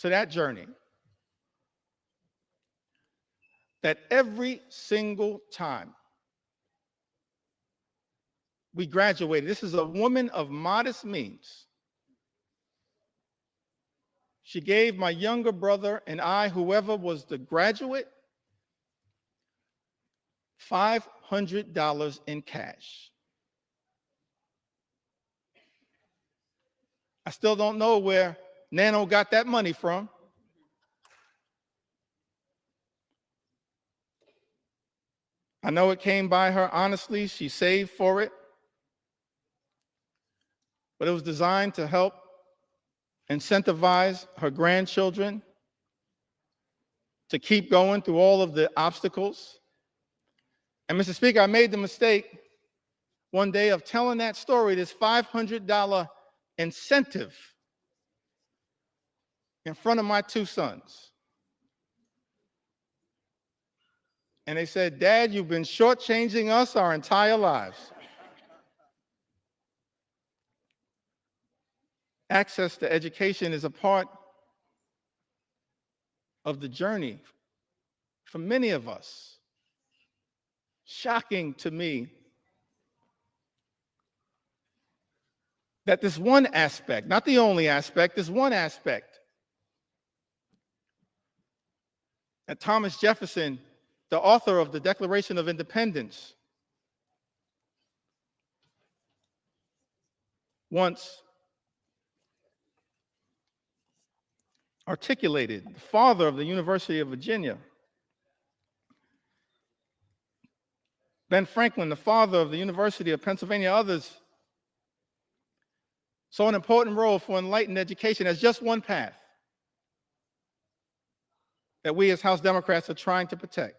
to that journey that every single time we graduated, this is a woman of modest means. She gave my younger brother and I, whoever was the graduate, $500 in cash. I still don't know where Nano got that money from. I know it came by her honestly. She saved for it. But it was designed to help incentivize her grandchildren to keep going through all of the obstacles. And Mr. Speaker, I made the mistake one day of telling that story, this $500 incentive, in front of my two sons. And they said, "Dad, you've been shortchanging us our entire lives." Access to education is a part of the journey for many of us. Shocking to me that this one aspect, not the only aspect, this one aspect that Thomas Jefferson, the author of the Declaration of Independence, once articulated, the father of the University of Virginia. Ben Franklin, the father of the University of Pennsylvania, others saw an important role for enlightened education as just one path that we as House Democrats are trying to protect,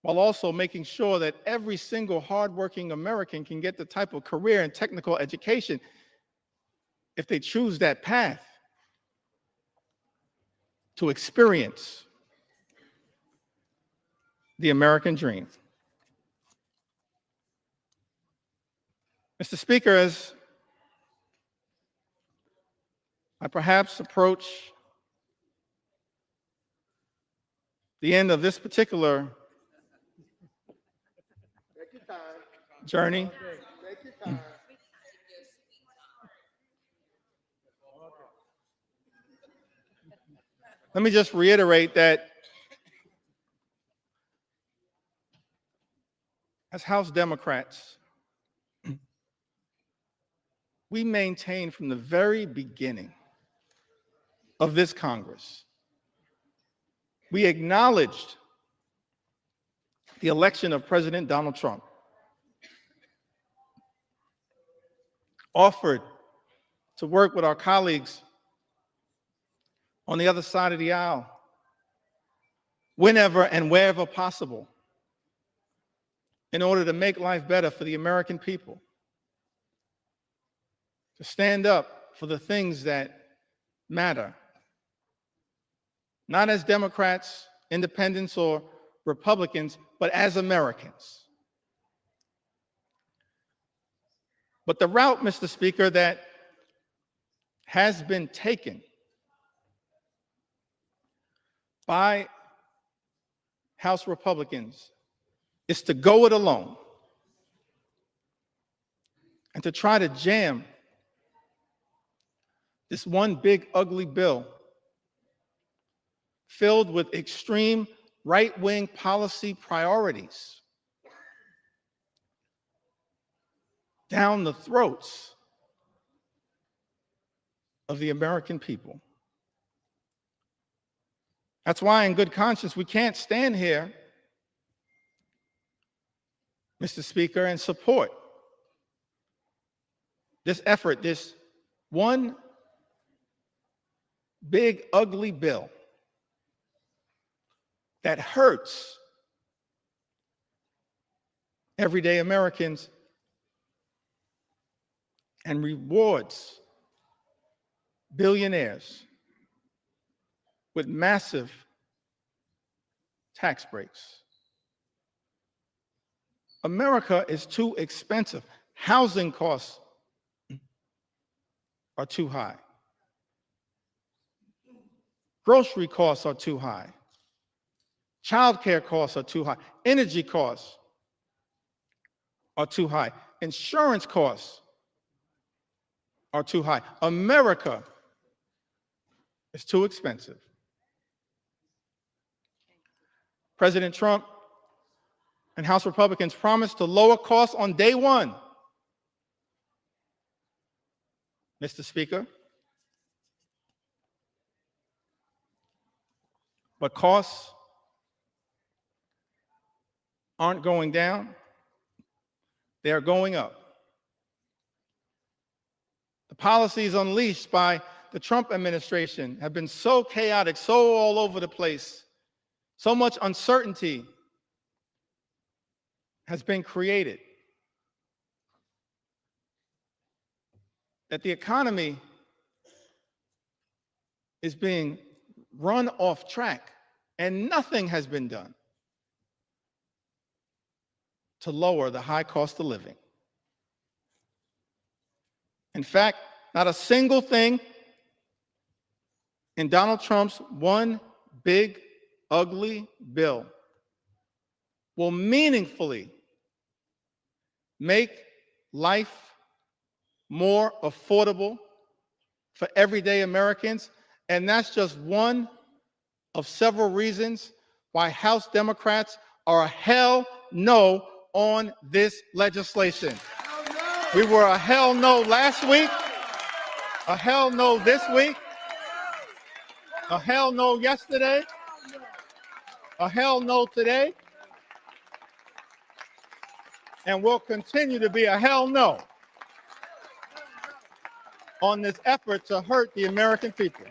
while also making sure that every single hardworking American can get the type of career and technical education if they choose that path to experience the American dream. Mr. Speaker, as I perhaps approach the end of this particular journey, let me just reiterate that as House Democrats, we maintain from the very beginning of this Congress, we acknowledged the election of President Donald Trump, offered to work with our colleagues on the other side of the aisle whenever and wherever possible in order to make life better for the American people, to stand up for the things that matter, not as Democrats, independents, or Republicans, but as Americans. But the route, Mr. Speaker, that has been taken by House Republicans is to go it alone and to try to jam this one big ugly bill filled with extreme right-wing policy priorities down the throats of the American people. That's why, in good conscience, we can't stand here, Mr. Speaker, and support this effort, this one big ugly bill that hurts everyday Americans and rewards billionaires with massive tax breaks. America is too expensive. Housing costs are too high. Grocery costs are too high. Childcare costs are too high. Energy costs are too high. Insurance costs are too high. America is too expensive. President Trump and House Republicans promised to lower costs on day one. Mr. Speaker, but costs aren't going down, they are going up. The policies unleashed by the Trump administration have been so chaotic, so all over the place, so much uncertainty has been created that the economy is being run off track, and nothing has been done to lower the high cost of living. In fact, not a single thing in Donald Trump's one big, ugly bill will meaningfully make life more affordable for everyday Americans. And that's just one of several reasons why House Democrats are a hell no on this legislation. We were a hell no last week, a hell no this week, a hell no yesterday, a hell no today, and will continue to be a hell no on this effort to hurt the American people.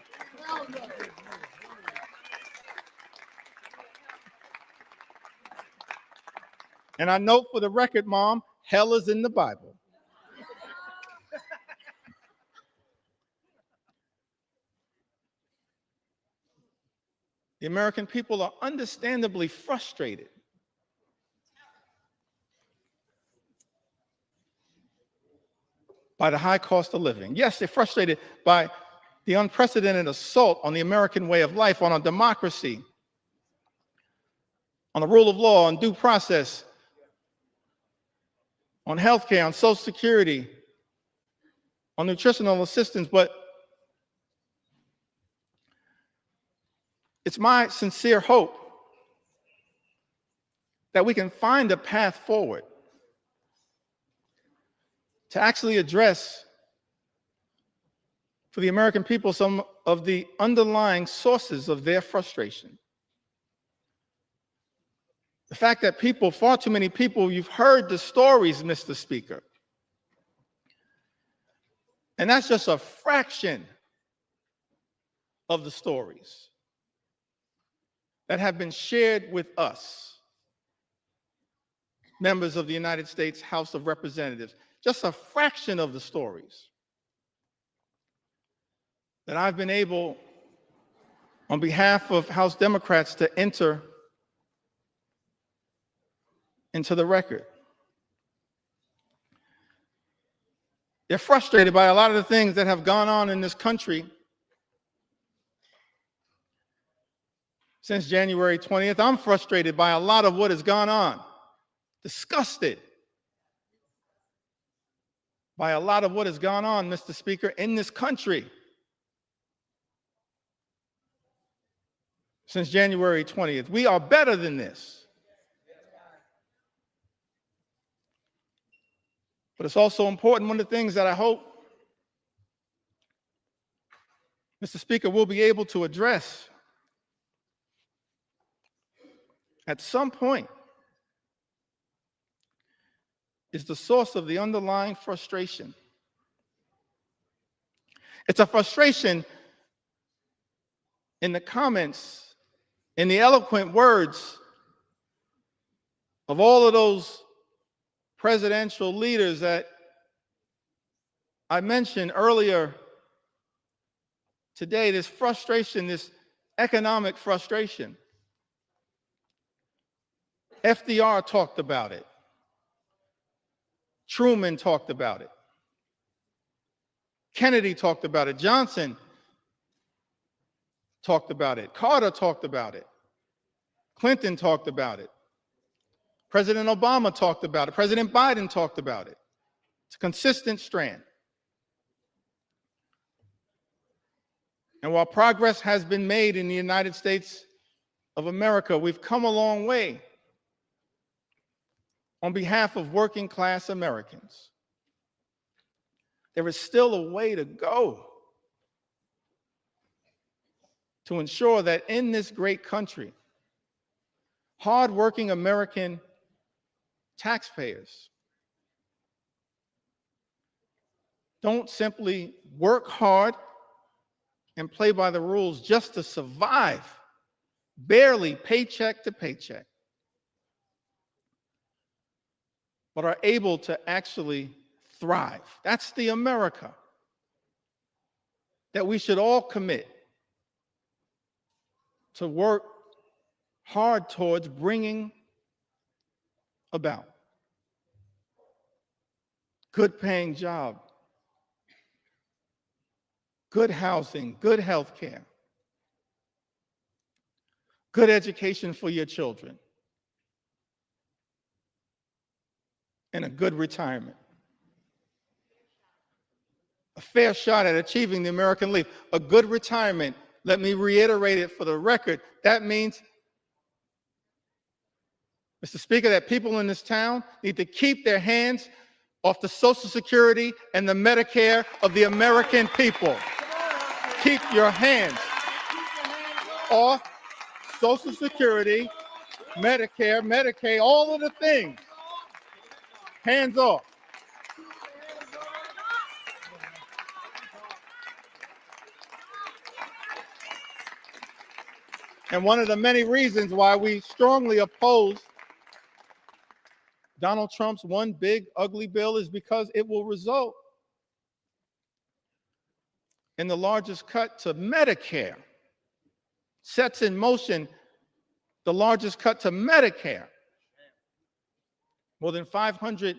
And I note for the record, Mom, hell is in the Bible. The American people are understandably frustrated by the high cost of living. Yes, they're frustrated by the unprecedented assault on the American way of life, on our democracy, on the rule of law, on due process, on healthcare, on Social Security, on nutritional assistance. But it's my sincere hope that we can find a path forward to actually address for the American people some of the underlying sources of their frustration. The fact that people, far too many people, you've heard the stories, Mr. Speaker. And that's just a fraction of the stories that have been shared with us, members of the United States House of Representatives. Just a fraction of the stories that I've been able, on behalf of House Democrats, to enter into the record. They're frustrated by a lot of the things that have gone on in this country since January 20th. I'm frustrated by a lot of what has gone on, disgusted by a lot of what has gone on, Mr. Speaker, in this country since January 20th. We are better than this. But it's also important, one of the things that I hope, Mr. Speaker, we'll be able to address at some point is the source of the underlying frustration. It's a frustration in the comments, in the eloquent words of all of those presidential leaders that I mentioned earlier today, this frustration, this economic frustration. FDR talked about it. Truman talked about it. Kennedy talked about it. Johnson talked about it. Carter talked about it. Clinton talked about it. President Obama talked about it. President Biden talked about it. It's a consistent strand. And while progress has been made in the United States of America, we've come a long way on behalf of working class Americans. There is still a way to go to ensure that in this great country, hardworking American taxpayers don't simply work hard and play by the rules just to survive, barely paycheck to paycheck, but are able to actually thrive. That's the America that we should all commit to work hard towards bringing about. Good paying job, good housing, good health care, good education for your children, and a good retirement. A fair shot at achieving the American Leap. A good retirement, let me reiterate it for the record, that means, Mr. Speaker, that people in this town need to keep their hands off the Social Security and the Medicare of the American people. Keep your hands off Social Security, Medicare, Medicaid, all of the things. Hands off. And one of the many reasons why we strongly oppose Donald Trump's one big ugly bill is because it will result in the largest cut to Medicare, sets in motion the largest cut to Medicare, more than $500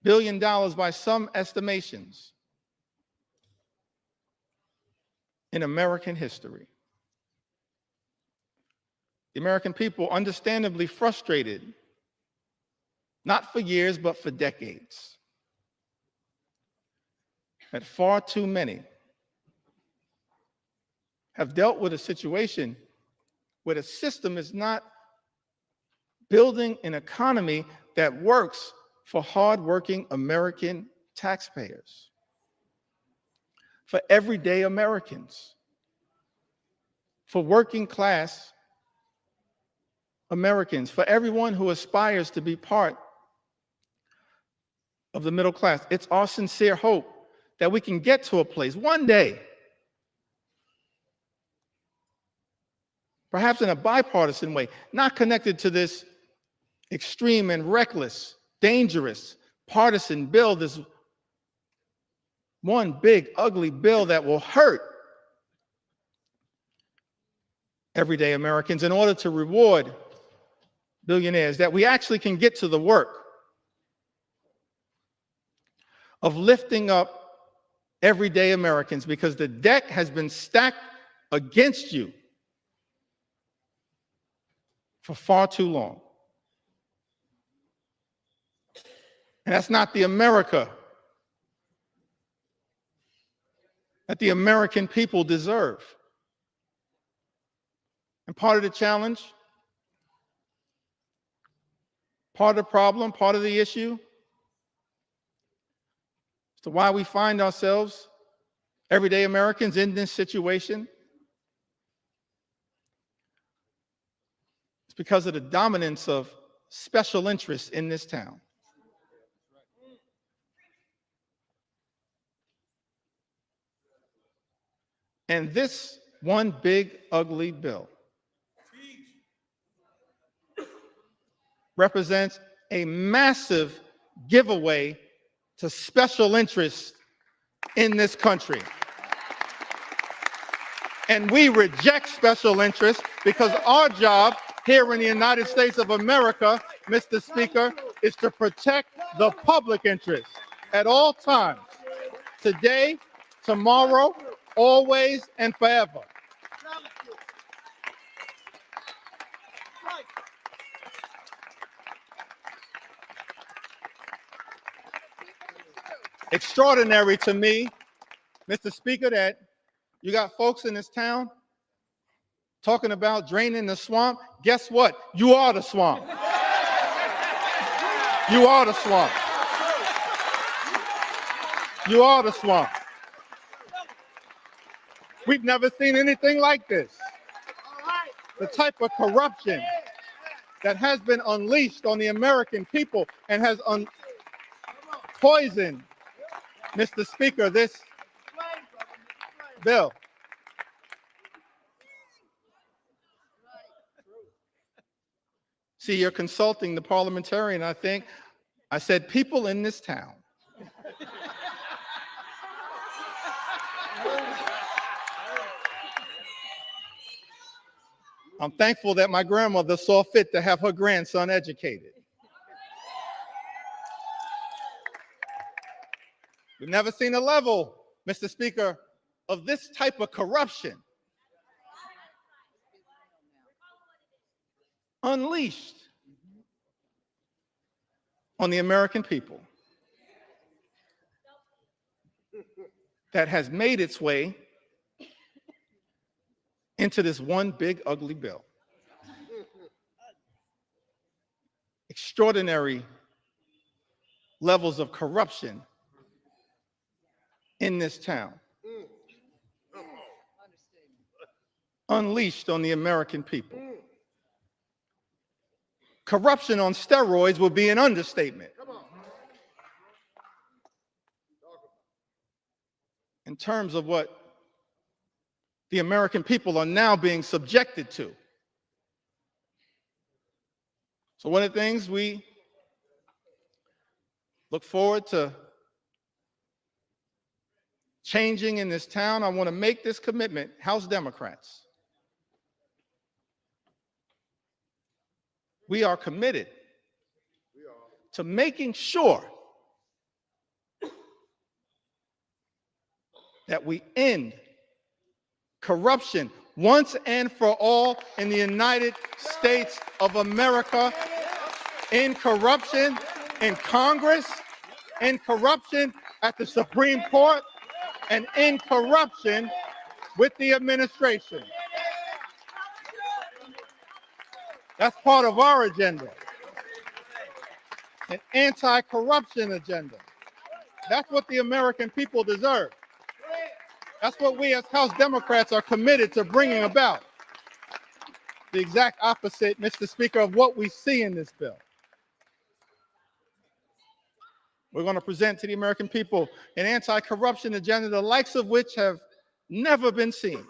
billion by some estimations in American history. The American people understandably frustrated, not for years, but for decades, that far too many have dealt with a situation where the system is not building an economy that works for hardworking American taxpayers, for everyday Americans, for working class Americans, for everyone who aspires to be part of the middle class. It's our sincere hope that we can get to a place one day, perhaps in a bipartisan way, not connected to this extreme and reckless, dangerous, partisan bill, this one big, ugly bill that will hurt everyday Americans in order to reward billionaires, that we actually can get to the work of lifting up everyday Americans, because the deck has been stacked against you for far too long. And that's not the America that the American people deserve. And part of the challenge, part of the problem, part of the issue as to why we find ourselves, everyday Americans, in this situation, it's because of the dominance of special interests in this town. And this one big, ugly bill represents a massive giveaway to special interests in this country. And we reject special interests, because our job here in the United States of America, Mr. Speaker, is to protect the public interest at all times, today, tomorrow, always, and forever. extraordinary to me, Mr. Speaker, that you got folks in this town talking about draining the swamp. Guess what? You are the swamp. You are the swamp. You are the swamp. We've never seen anything like this. The type of corruption that has been unleashed on the American people and has poisoned, Mr. Speaker, this bill. See, you're consulting the parliamentarian, I think. I said people in this town. I'm thankful that my grandmother saw fit to have her grandson educated. We've never seen a level, Mr. Speaker, of this type of corruption unleashed on the American people that has made its way into this one big ugly bill. Extraordinary levels of corruption in this town, unleashed on the American people. Corruption on steroids would be an understatement. In terms of what the American people are now being subjected to. So one of the things we look forward to changing in this town, I want to make this commitment, House Democrats. We are committed to making sure that we end corruption once and for all in the United States of America, in corruption in Congress, in corruption at the Supreme Court, and in corruption with the administration. That's part of our agenda, an anti-corruption agenda. That's what the American people deserve. That's what we as House Democrats are committed to bringing about. The exact opposite, Mr. Speaker, of what we see in this bill. We're going to present to the American people an anti-corruption agenda, the likes of which have never been seen.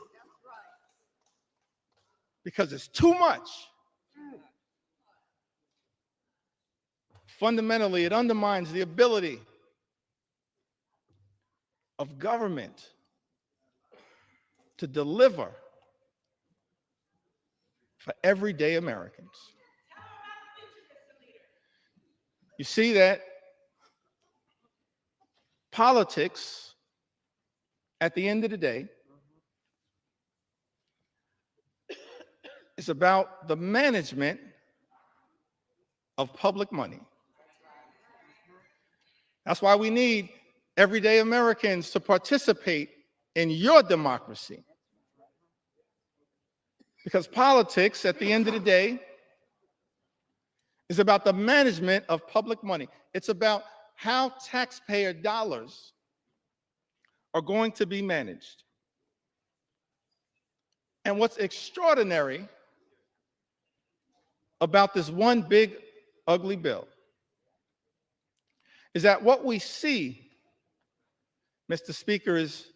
Because it's too much. Fundamentally, it undermines the ability of government to deliver for everyday Americans. You see that politics, at the end of the day, is about the management of public money. That's why we need everyday Americans to participate in your democracy. Because politics, at the end of the day, is about the management of public money. It's about how taxpayer dollars are going to be managed. And what's extraordinary about this one big ugly bill is that what we see, Mr. Speaker, is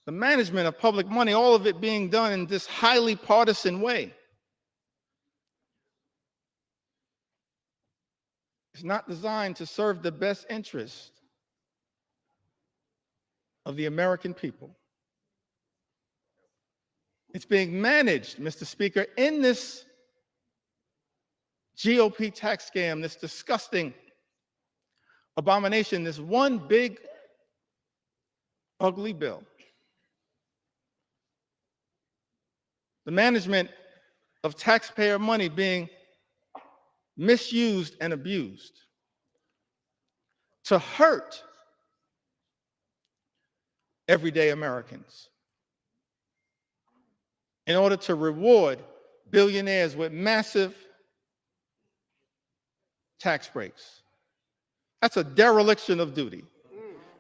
the management of public money, all of it being done in this highly partisan way. It's not designed to serve the best interest of the American people. It's being managed, Mr. Speaker, in this GOP tax scam, this disgusting abomination, this one big ugly bill. The management of taxpayer money being misused and abused. to hurt everyday Americans in order to reward billionaires with massive tax breaks. That's a dereliction of duty,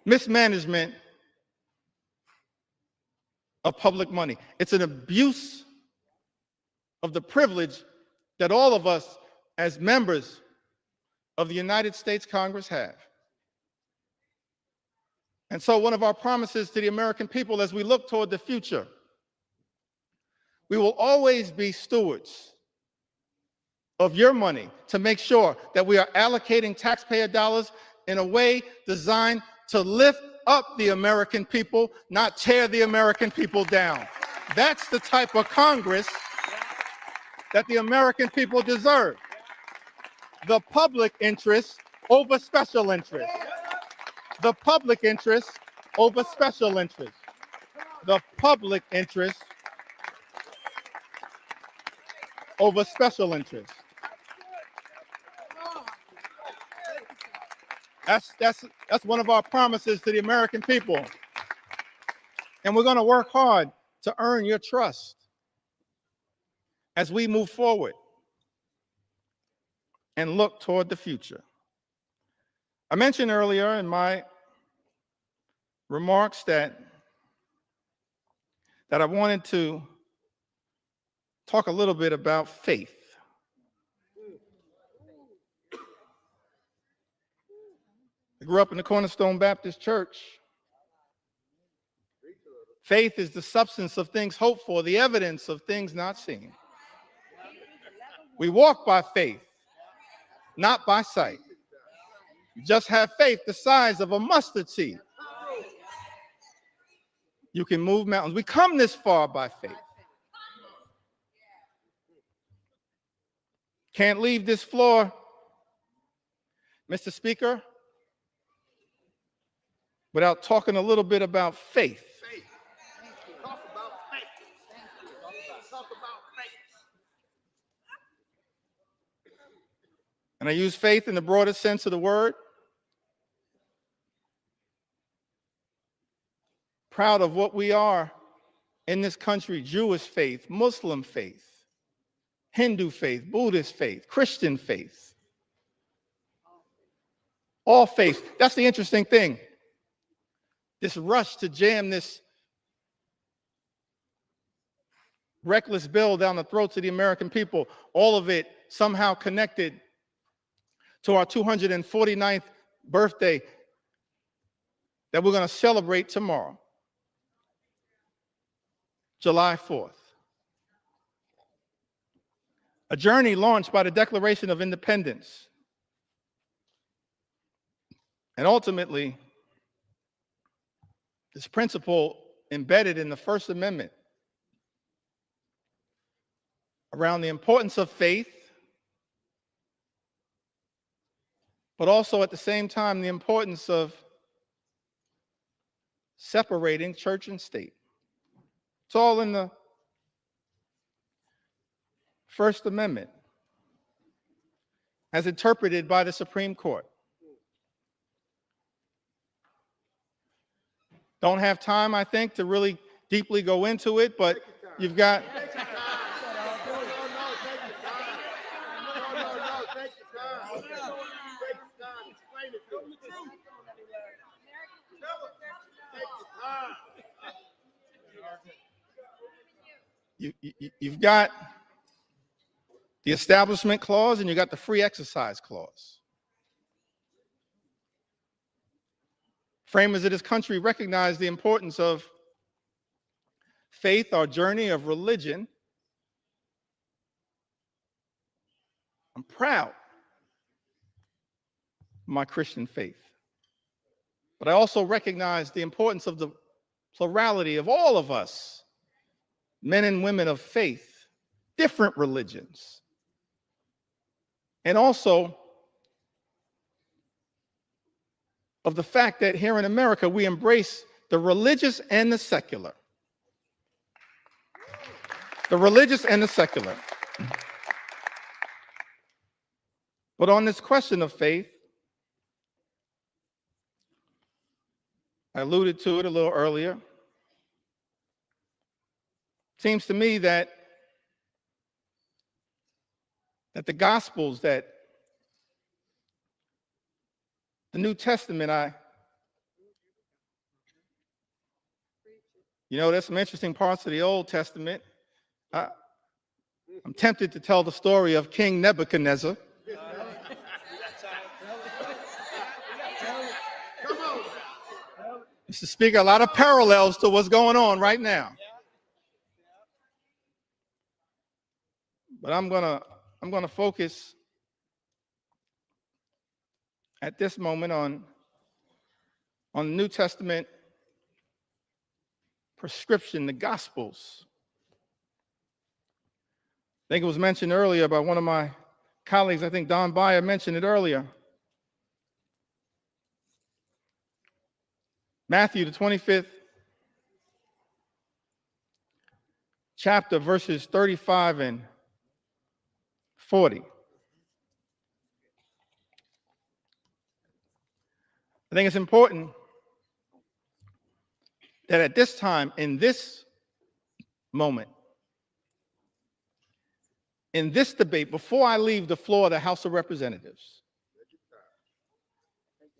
mismanagement of public money. It's an abuse of the privilege that all of us as members of the United States Congress have. And so one of our promises to the American people as we look toward the future, we will always be stewards of your money to make sure that we are allocating taxpayer dollars in a way designed to lift up the American people, not tear the American people down. That's the type of Congress that the American people deserve. The public interest over special interest. The public interest over special interest. The public interest over special interest. That's one of our promises to the American people. And we're going to work hard to earn your trust as we move forward and look toward the future. I mentioned earlier in my remarks that I wanted to talk a little bit about faith. I grew up in the Cornerstone Baptist Church. Faith is the substance of things hoped for, the evidence of things not seen. We walk by faith, not by sight. You just have faith the size of a mustard seed. You can move mountains. We come this far by faith. Can't leave this floor, Mr. Speaker, without talking a little bit about faith. Talk about faith. Talk about faith. And I use faith in the broadest sense of the word. Proud of what we are in this country: Jewish faith, Muslim faith, Hindu faith, Buddhist faith, Christian faith. All faiths. That's the interesting thing. This rush to jam this reckless bill down the throats of the American people, all of it somehow connected to our 249th birthday that we're going to celebrate tomorrow, July 4th. A journey launched by the Declaration of Independence. And ultimately, this principle embedded in the First Amendment around the importance of faith, but also at the same time, the importance of separating church and state. It's all in the First Amendment, as interpreted by the Supreme Court. Don't have time, I think, to really deeply go into it, but you've got... You've got the Establishment Clause and you got the Free Exercise Clause. Framers of this country recognize the importance of faith, our journey of religion. I'm proud of my Christian faith, but I also recognize the importance of the plurality of all of us, men and women of faith, different religions, and also of the fact that here in America, we embrace the religious and the secular. The religious and the secular. But on this question of faith, I alluded to it a little earlier. Seems to me that the Gospels, that the New Testament, there's some interesting parts of the Old Testament. I'm tempted to tell the story of King Nebuchadnezzar. Mr. Speaker, a lot of parallels to what's going on right now. But I'm gonna focus at this moment on the New Testament prescription, the Gospels. I think it was mentioned earlier by one of my colleagues. I think Don Beyer mentioned it earlier. Matthew, the 25th chapter, verses 35 and 40. I think it's important that at this time, in this moment, in this debate, before I leave the floor of the House of Representatives,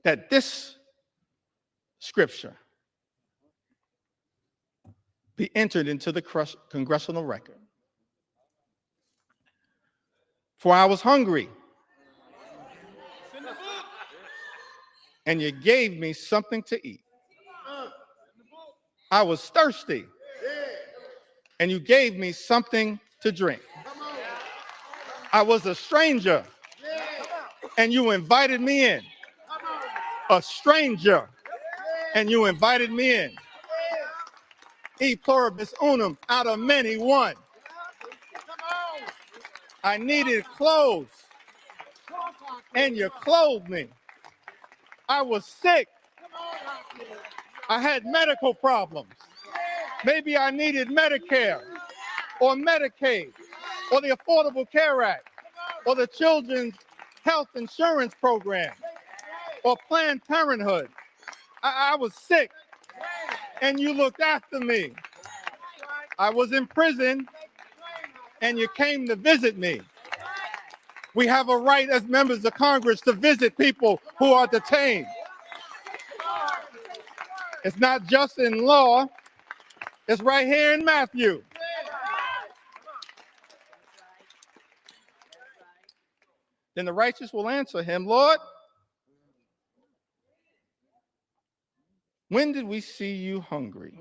that this scripture be entered into the congressional record. For I was hungry, and you gave me something to eat. I was thirsty, and you gave me something to drink. I was a stranger, and you invited me in. A stranger, and you invited me in. E pluribus unum, out of many, one. I needed clothes, and you clothed me. I was sick. I had medical problems. Maybe I needed Medicare or Medicaid or the Affordable Care Act or the Children's Health Insurance Program or Planned Parenthood. I was sick, and you looked after me. I was in prison, and you came to visit me. We have a right as members of Congress to visit people who are detained. It's not just in law, it's right here in Matthew. Then the righteous will answer him, Lord, when did we see you hungry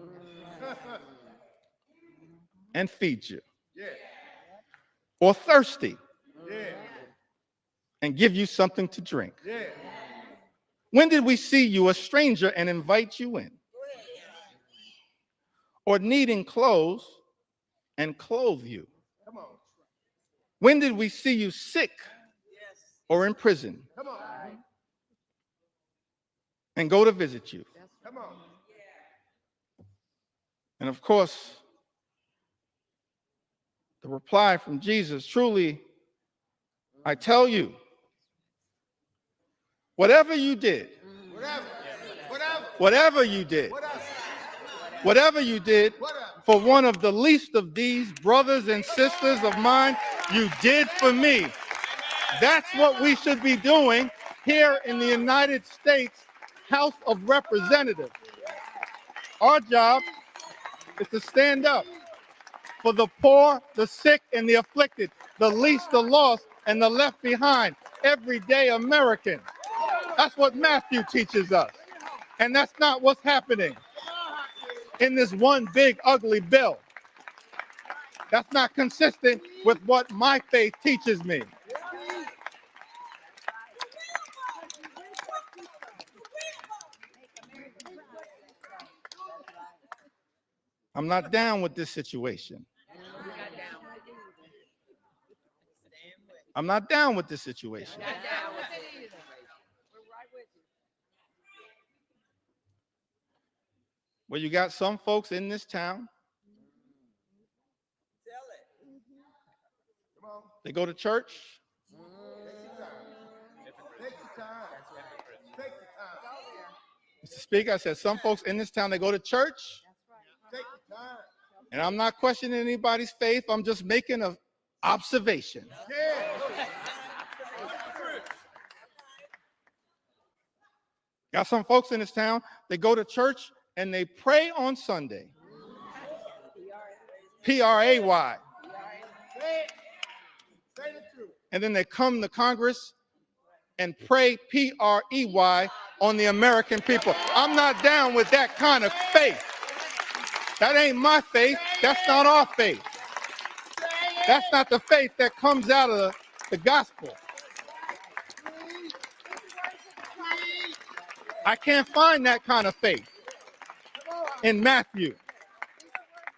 and feed you? Or thirsty and give you something to drink? When did we see you a stranger and invite you in? Or needing clothes and clothe you? When did we see you sick or in prison and go to visit you? And of course, the reply from Jesus, truly, I tell you, whatever you did, whatever you did for one of the least of these brothers and sisters of mine, you did for me. That's what we should be doing here in the United States House of Representatives. Our job is to stand up for the poor, the sick, and the afflicted, the least, the lost, and the left behind, everyday American. That's what Matthew teaches us. And that's not what's happening in this one big ugly bill. That's not consistent with what my faith teaches me. I'm not down with this situation. I'm not down with this situation. Well, you got some folks in this town. They go to church. Mr. Speaker, I said some folks in this town, they go to church, Take your time. and I'm not questioning anybody's faith. I'm just making an observation. Yeah. Got some folks in this town, they go to church and they pray on Sunday. P-R-A-Y. Say it. Say the truth. And then they come to Congress and pray P-R-E-Y on the American people. I'm not down with that kind of faith. That ain't my faith. That's not our faith. That's not the faith that comes out of the gospel. I can't find that kind of faith in Matthew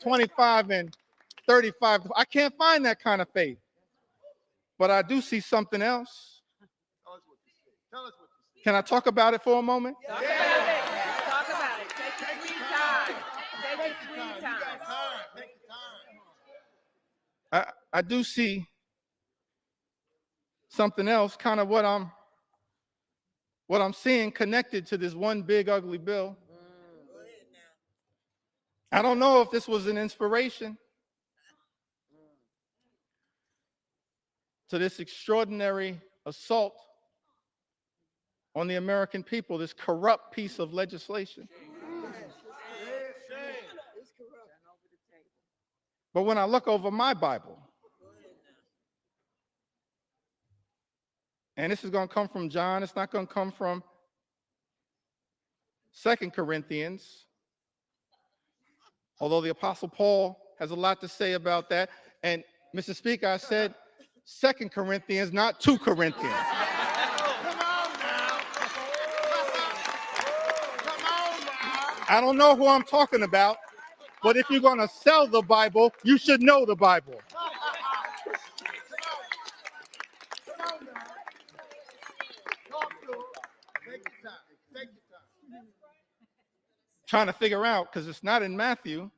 25 and 35. I can't find that kind of faith. But I do see something else. Tell us what you see. Tell us what you see. Can I talk about it for a moment? Talk about it. Talk about it. Take your sweet time. Take your sweet You time. got time. Take your time. I do see something else, kind of what I'm seeing connected to this one big ugly bill. I don't know if this was an inspiration to this extraordinary assault on the American people, this corrupt piece of legislation. But when I look over my Bible, and this is going to come from John, it's not going to come from 2 Corinthians, although the Apostle Paul has a lot to say about that. And Mr. Speaker, I said 2 Corinthians, not 2 Corinthians. Come on now. Come on now. I don't know who I'm talking about, but if you're going to sell the Bible, you should know the Bible. Come on now. Talk to him. Take your time. Take your time. Trying to figure out, because it's not in Matthew.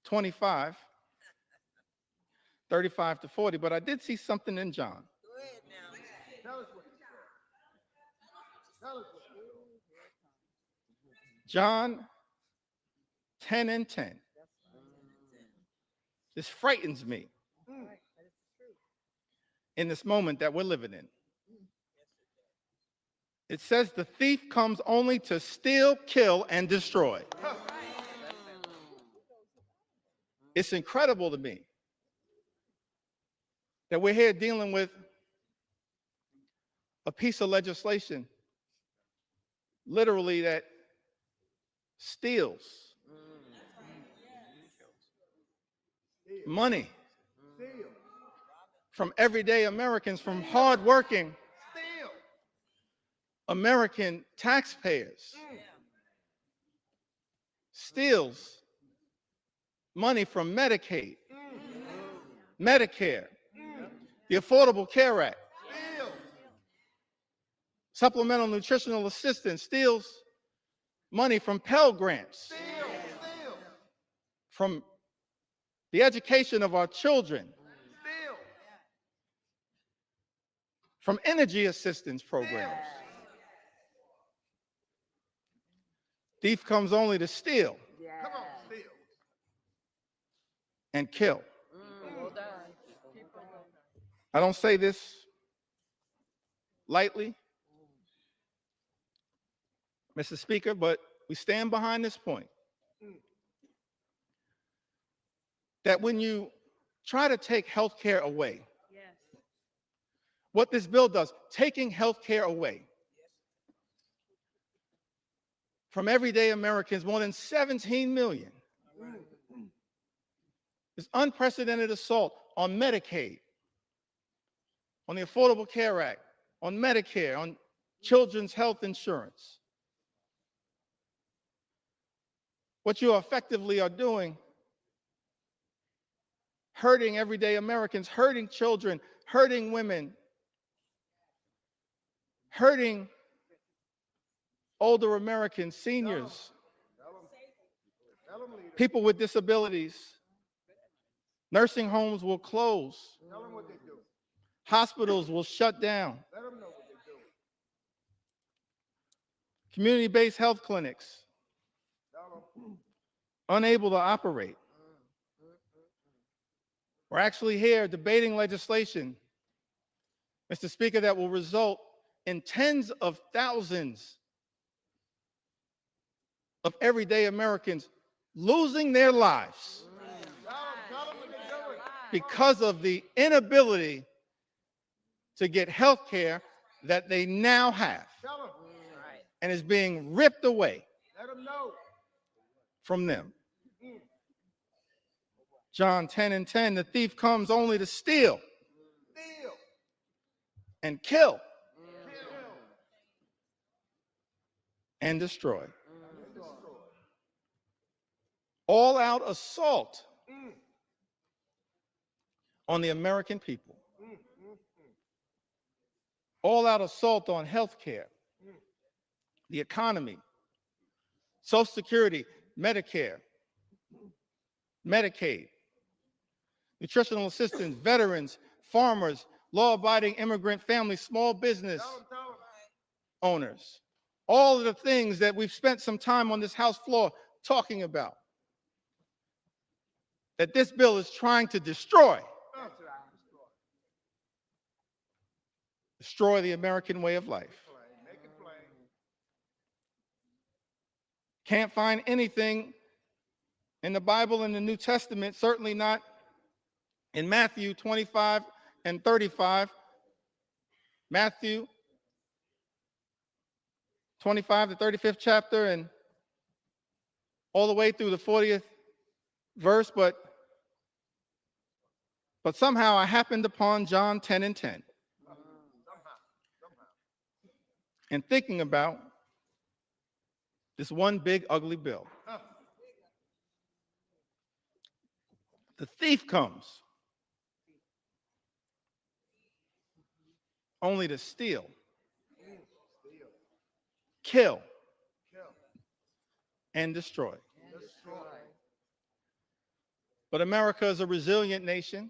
25, 35 to 40, but I did see something in John. Tell us what you see. Tell us what you see. John 10 and 10. This frightens me in this moment that we're living in. It says the thief comes only to steal, kill, and destroy. It's incredible to me that we're here dealing with a piece of legislation literally that steals money from everyday Americans, from hardworking Steal. American taxpayers. Steals money from Medicaid, Medicare, the Affordable Care Act, Steal. supplemental nutritional assistance, steals money from Pell Grants, Steal. Steal. from the education of our children, Steal. from energy assistance programs. Thief comes only to steal Come on, steal. and kill. Well done. I don't say this lightly, Mr. Speaker, but we stand behind this point. That when you try to take health care away, Yes. what this bill does, taking health care away from everyday Americans, more than 17 million, this unprecedented assault on Medicaid, on the Affordable Care Act, on Medicare, on children's health insurance. What you effectively are doing, hurting everyday Americans, hurting children, hurting women, hurting older Americans, seniors, Tell them, leader. people with disabilities. Nursing homes will close. Tell them what they do. Hospitals will shut down. Let them know what they're doing. Community-based health clinics Tell them. unable to operate. We're actually here debating legislation, Mr. Speaker, that will result in tens of thousands of everyday Americans losing their lives Tell them what they're doing. because of the inability to get health care that they now have Tell them. and is being ripped away Let them know. from them. John 10:10, the thief comes only to steal Steal. and kill Kill. and destroy. All-out assault on the American people. All-out assault on health care, the economy, Social Security, Medicare, Medicaid, nutritional assistance, veterans, farmers, law-abiding immigrant families, small business Tell them. owners. All of the things that we've spent some time on this House floor talking about, that this bill is trying to destroy. Destroy the American way of life. Make it plain. Can't find anything in the Bible in the New Testament, certainly not in Matthew 25 and 35. Matthew 25, the 35th chapter, and all the way through the 40th verse, but somehow I happened upon John 10:10. And thinking about this one big ugly bill. The thief comes only to steal, kill, and destroy. But America is a resilient nation.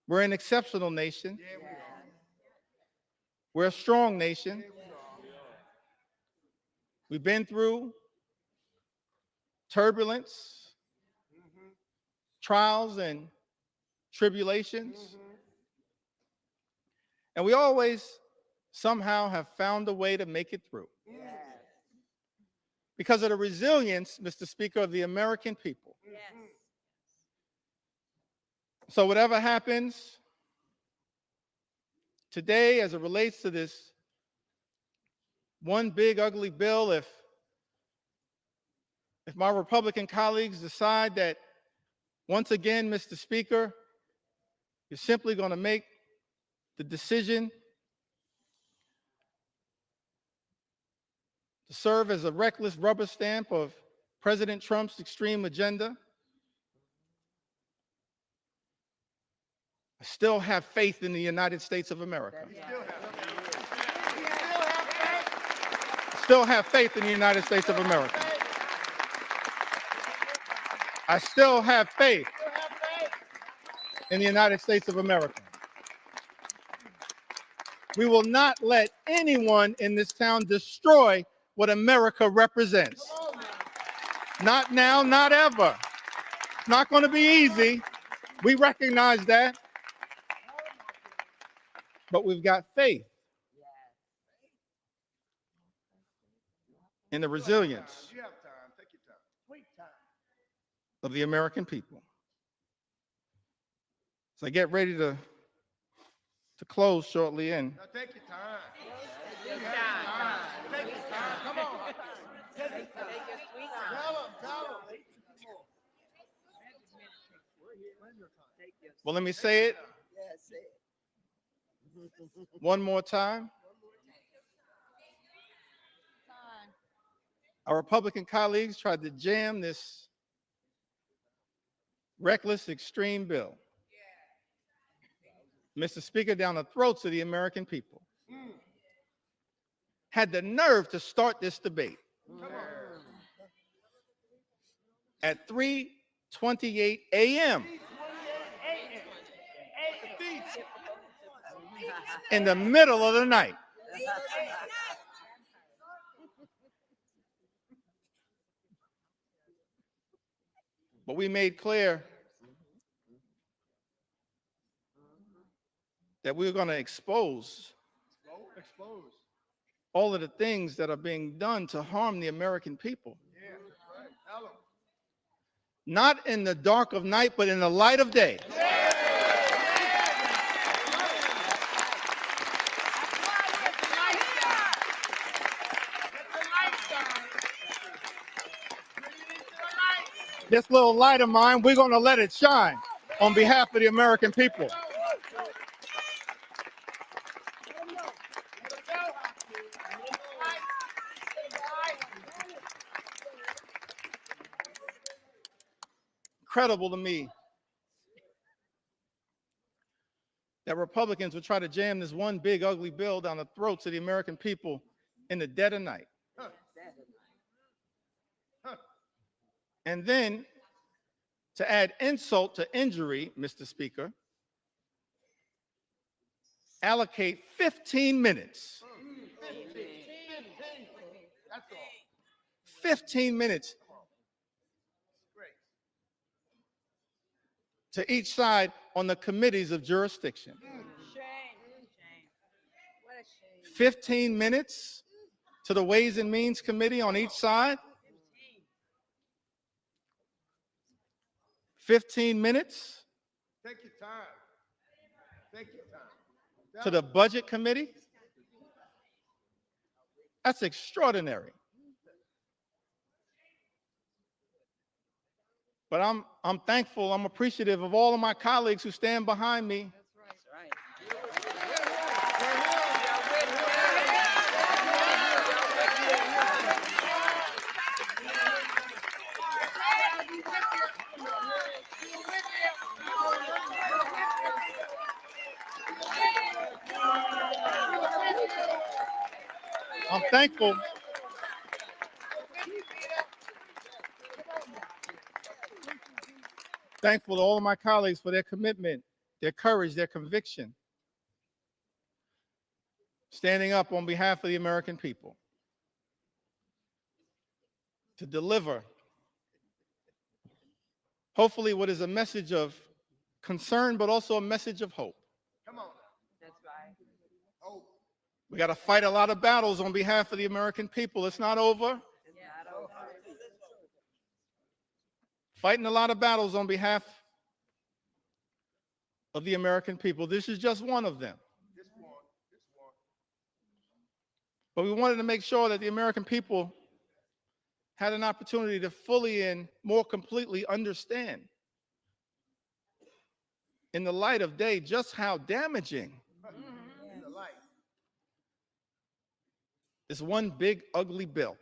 We're an exceptional nation. We're a strong nation. We've been through turbulence, trials, and tribulations. And we always somehow have found a way to make it through. Because of the resilience, Mr. Speaker, of the American people. So whatever happens today as it relates to this one big ugly bill, if my Republican colleagues decide that once again, Mr. Speaker, you're simply going to make the decision to serve as a reckless rubber stamp of President Trump's extreme agenda, I still have faith in the United States of America. Still have faith in the United States of America. I still have faith in the United States of America. We will not let anyone in this town destroy what America represents. Not now, not ever. It's not going to be easy. We recognize that. But we've got faith in the resilience You have time. Take your time. Sweet time. of the American people. So I get ready to close shortly, and Now take your time. Take your time. Take your time. Come on. Take your sweet time. Tell them. Tell them. well, let me say it one more time. Our Republican colleagues tried to jam this reckless, extreme bill, Mr. Speaker, down the throats of the American people. Had the nerve to start this debate at 3:28 a.m. in the middle of the night. But we made clear that we were going to expose all of the things that are being done to harm the American people. Yeah, that's right. Tell 'em. Not in the dark of night, but in the light of day. This little light of mine, we're going to let it shine on behalf of the American people. Incredible to me that Republicans would try to jam this one big ugly bill down the throats of the American people in the dead of night. And then, to add insult to injury, Mr. Speaker, allocate 15 minutes. 15 minutes to each side on the committees of jurisdiction. 15 minutes to the Ways and Means Committee on each side. 15 minutes Take your time. Take your time. to the Budget Committee. That's extraordinary. But I'm thankful, I'm appreciative of all of my colleagues who stand behind me. I'm thankful. Thankful to all of my colleagues for their commitment, their courage, their conviction, standing up on behalf of the American people to deliver, hopefully, what is a message of concern, but also a message of hope. Come on. That's right. Oh, We got to fight a lot of battles on behalf of the American people. It's not over. Fighting a lot of battles on behalf of the American people. This is just one of them. this one. But we wanted to make sure that the American people had an opportunity to fully and more completely understand, in the light of day, just how damaging In the light. this one big ugly bill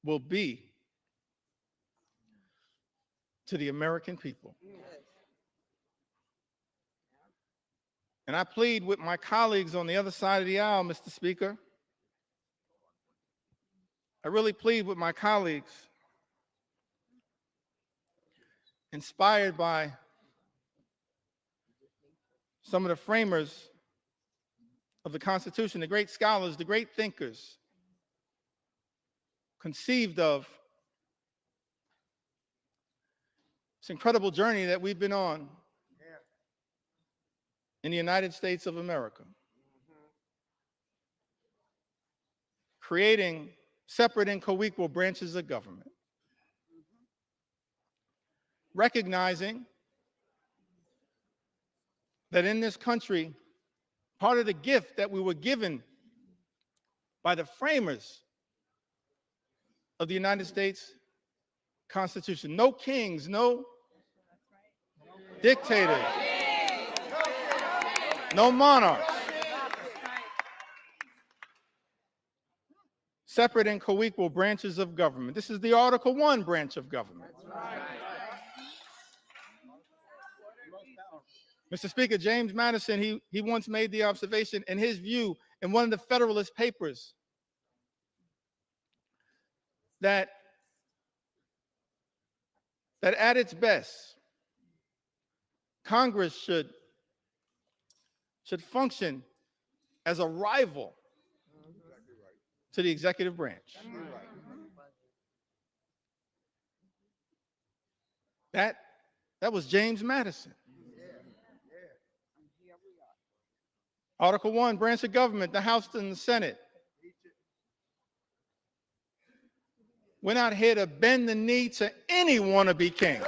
will be to the American people. And I plead with my colleagues on the other side of the aisle, Mr. Speaker. I really plead with my colleagues, inspired by some of the framers of the Constitution, the great scholars, the great thinkers, conceived of this incredible journey that we've been on Yeah. in the United States of America, creating separate and co-equal branches of government, recognizing that in this country, part of the gift that we were given by the framers of the United States Constitution, no kings, no dictators, no monarchs, separate and co-equal branches of government. This is the Article I branch of government. Mr. Speaker, James Madison, he once made the observation, in his view, in one of the Federalist Papers, that at its best, Congress should should function as a rival to the executive branch. That was James Madison. Article 1, branch of government, the House and the Senate. We're not here to bend the knee to any wannabe king.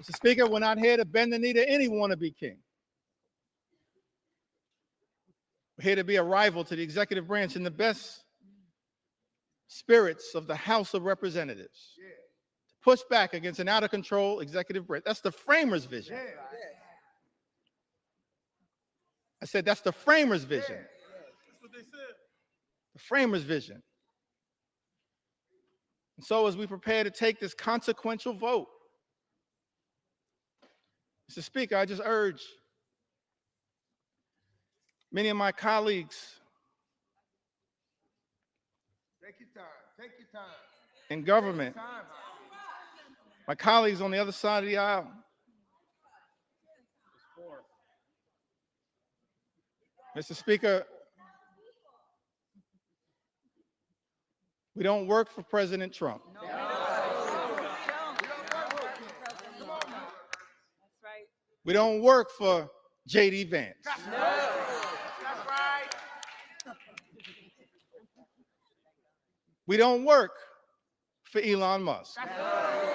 Mr. Speaker, we're not here to bend the knee to any wannabe king. We're here to be a rival to the executive branch in the best spirits of the House of Representatives. To push back against an out-of-control executive branch. That's the framers' vision. I said that's the framers' vision. That's what they said. The framers' vision. And so as we prepare to take this consequential vote, Mr. Speaker, I just urge many of my colleagues Take your time. Take your time. in government, my colleagues on the other side of the aisle, Mr. Speaker, we don't work for President Trump. That's right. We don't work for J.D. Vance. That's right. We don't work for Elon Musk. That's right.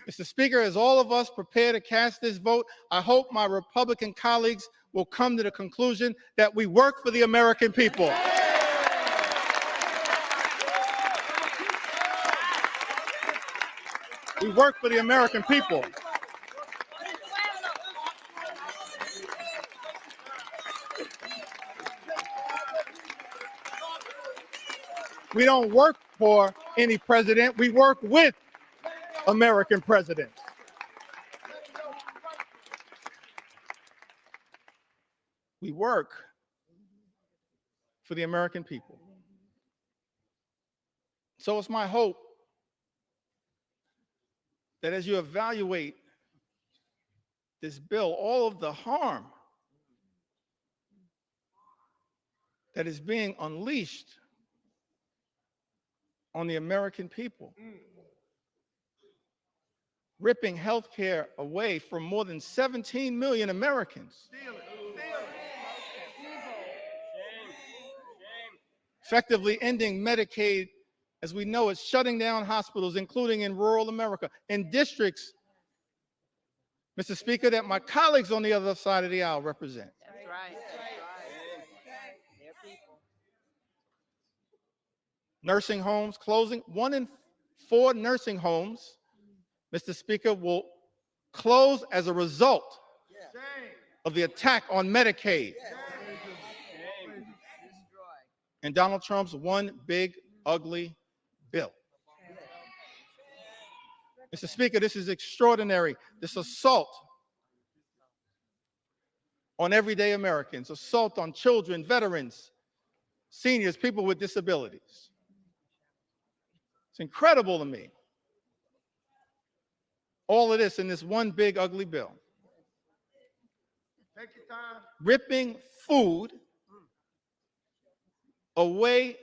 Mr. Speaker, as all of us prepare to cast this vote, I hope my Republican colleagues will come to the conclusion that we work for the American people. We work for the American people. We don't work for any president. We work with American presidents. We work for the American people. So it's my hope that as you evaluate this bill, all of the harm that is being unleashed on the American people, ripping health care away from more than 17 million Americans, effectively ending Medicaid as we know it, shutting down hospitals, including in rural America, in districts, Mr. Speaker, that my colleagues on the other side of the aisle represent. That's right. They're people. Nursing homes closing. 1 in 4 nursing homes, Mr. Speaker, will close as a result of the attack on Medicaid and Donald Trump's one big ugly bill. Mr. Speaker, this is extraordinary. This assault on everyday Americans, assault on children, veterans, seniors, people with disabilities. It's incredible to me. All of this in this one big ugly bill. Take your time. Ripping food away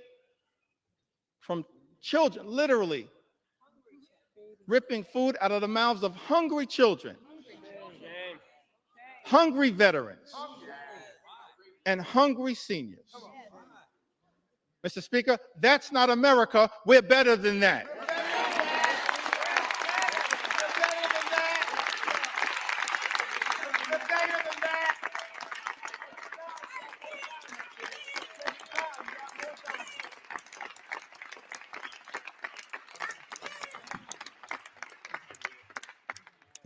from children, literally ripping food out of the mouths of hungry children, hungry veterans, and hungry seniors. Mr. Speaker, that's not America. We're better than that.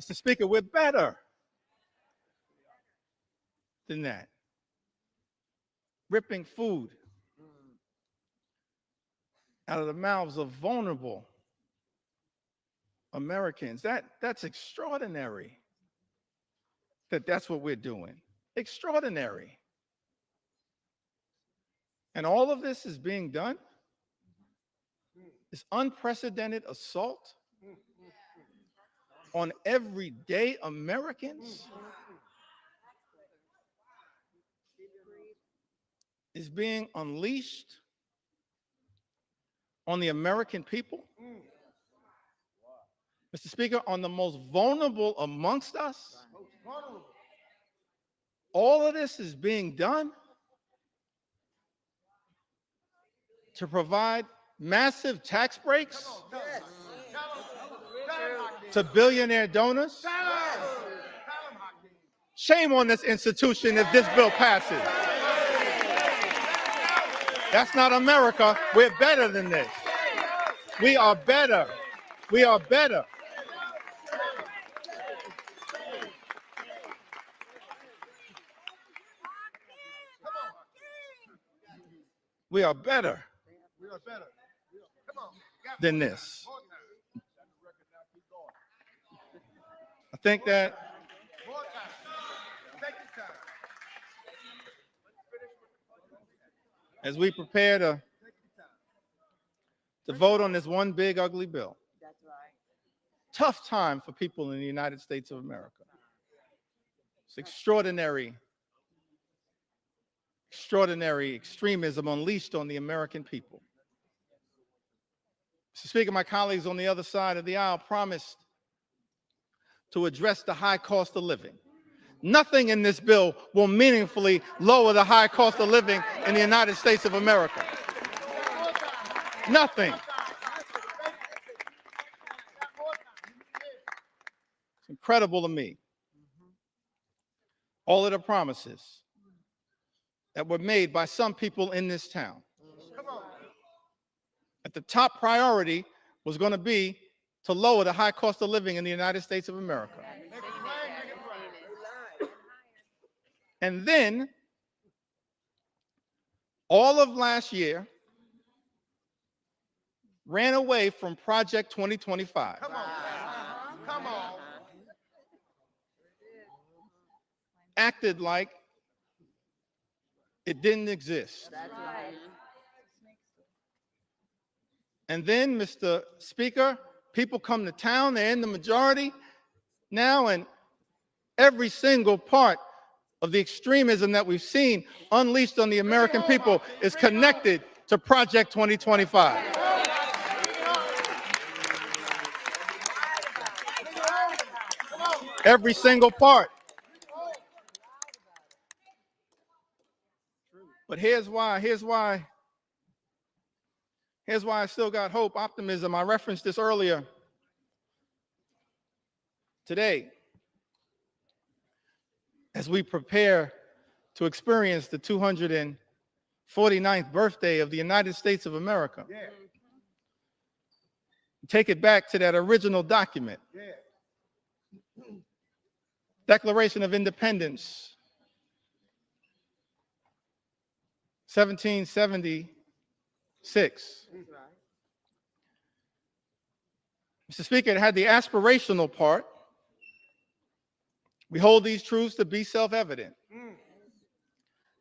Mr. Speaker, we're better than that. Ripping food out of the mouths of vulnerable Americans. That's extraordinary. that that's what we're doing. Extraordinary. And all of this is being done. This unprecedented assault on everyday Americans is being unleashed on the American people. Mr. Speaker, on the most vulnerable amongst us. All of this is being done to provide massive tax breaks to billionaire donors. Shame on this institution if this bill passes. That's not America. We're better than this. We are better. We are better. We are better than this. I think that as we prepare to vote on this one big ugly bill, tough time for people in the United States of America. It's extraordinary extremism unleashed on the American people. Mr. Speaker, my colleagues on the other side of the aisle promised to address the high cost of living. Nothing in this bill will meaningfully lower the high cost of living in the United States of America. Nothing. It's incredible to me. All of the promises that were made by some people in this town. That the top priority was going to be to lower the high cost of living in the United States of America. And then, all of last year, ran away from Project 2025. Come on. Come on. Acted like it didn't exist. And then, Mr. Speaker, people come to town, they're in the majority now, and every single part of the extremism that we've seen unleashed on the American people is connected to Project 2025. Every single part. But here's why I still got hope, optimism. I referenced this earlier today as we prepare to experience the 249th birthday of the United States of America. Yeah. Take it back to that original document. Yeah. Declaration of Independence, 1776. Mr. Speaker, it had the aspirational part. We hold these truths to be self-evident,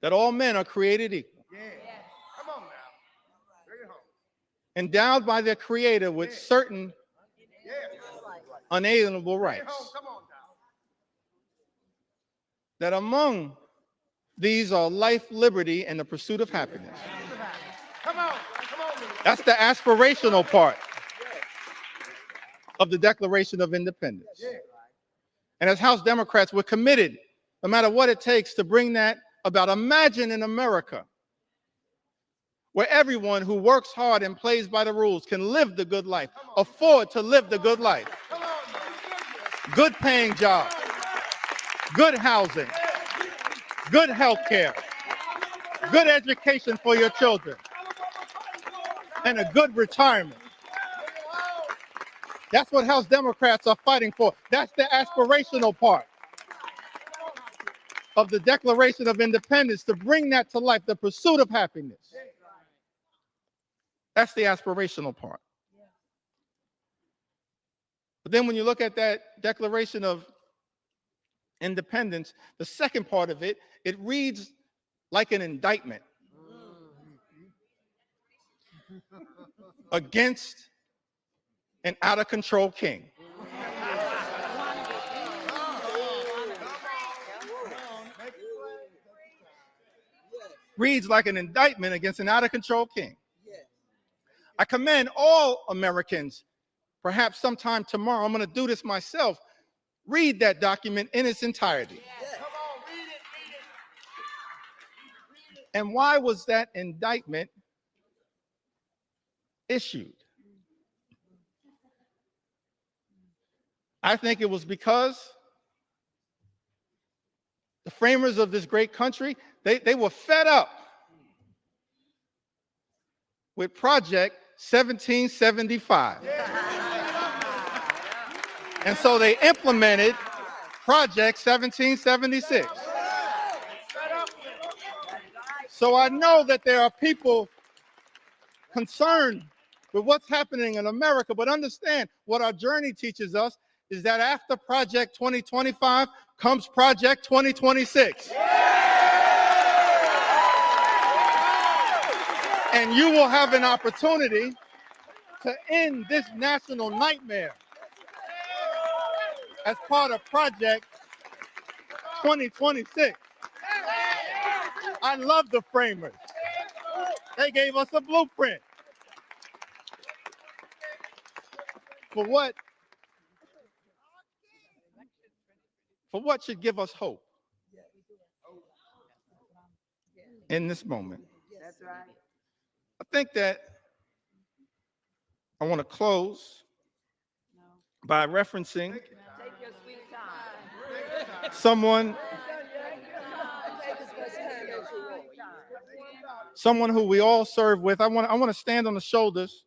that all men are created equal, come on now. Bring it home. Endowed by their Creator with certain unalienable rights, come on now. That among these are life, liberty, and the pursuit of happiness. Come on. That's the aspirational part of the Declaration of Independence. And as House Democrats, we're committed, no matter what it takes, to bring that about. Imagine in America where everyone who works hard and plays by the rules can live the good life, afford to live the good life. Good paying jobs, good housing, good health care, good education for your children, and a good retirement. That's what House Democrats are fighting for. That's the aspirational part of the Declaration of Independence, to bring that to life, the pursuit of happiness. That's the aspirational part. But then when you look at that Declaration of independence, the second part of it, it reads like an indictment against an out-of-control king. Reads like an indictment against an out-of-control king. I commend all Americans, perhaps sometime tomorrow, I'm going to do this myself, read that document in its entirety. And why was that indictment issued? I think it was because the framers of this great country, they were fed up with Project 1775. And so they implemented Project 1776. So I know that there are people concerned with what's happening in America, but understand what our journey teaches us is that after Project 2025 comes Project 2026. And you will have an opportunity to end this national nightmare as part of Project 2026. I love the framers. They gave us a blueprint for what should give us hope in this moment. That's right. I think that I want to close by referencing Take your sweet time. someone who we all serve with. I want to stand on the shoulders,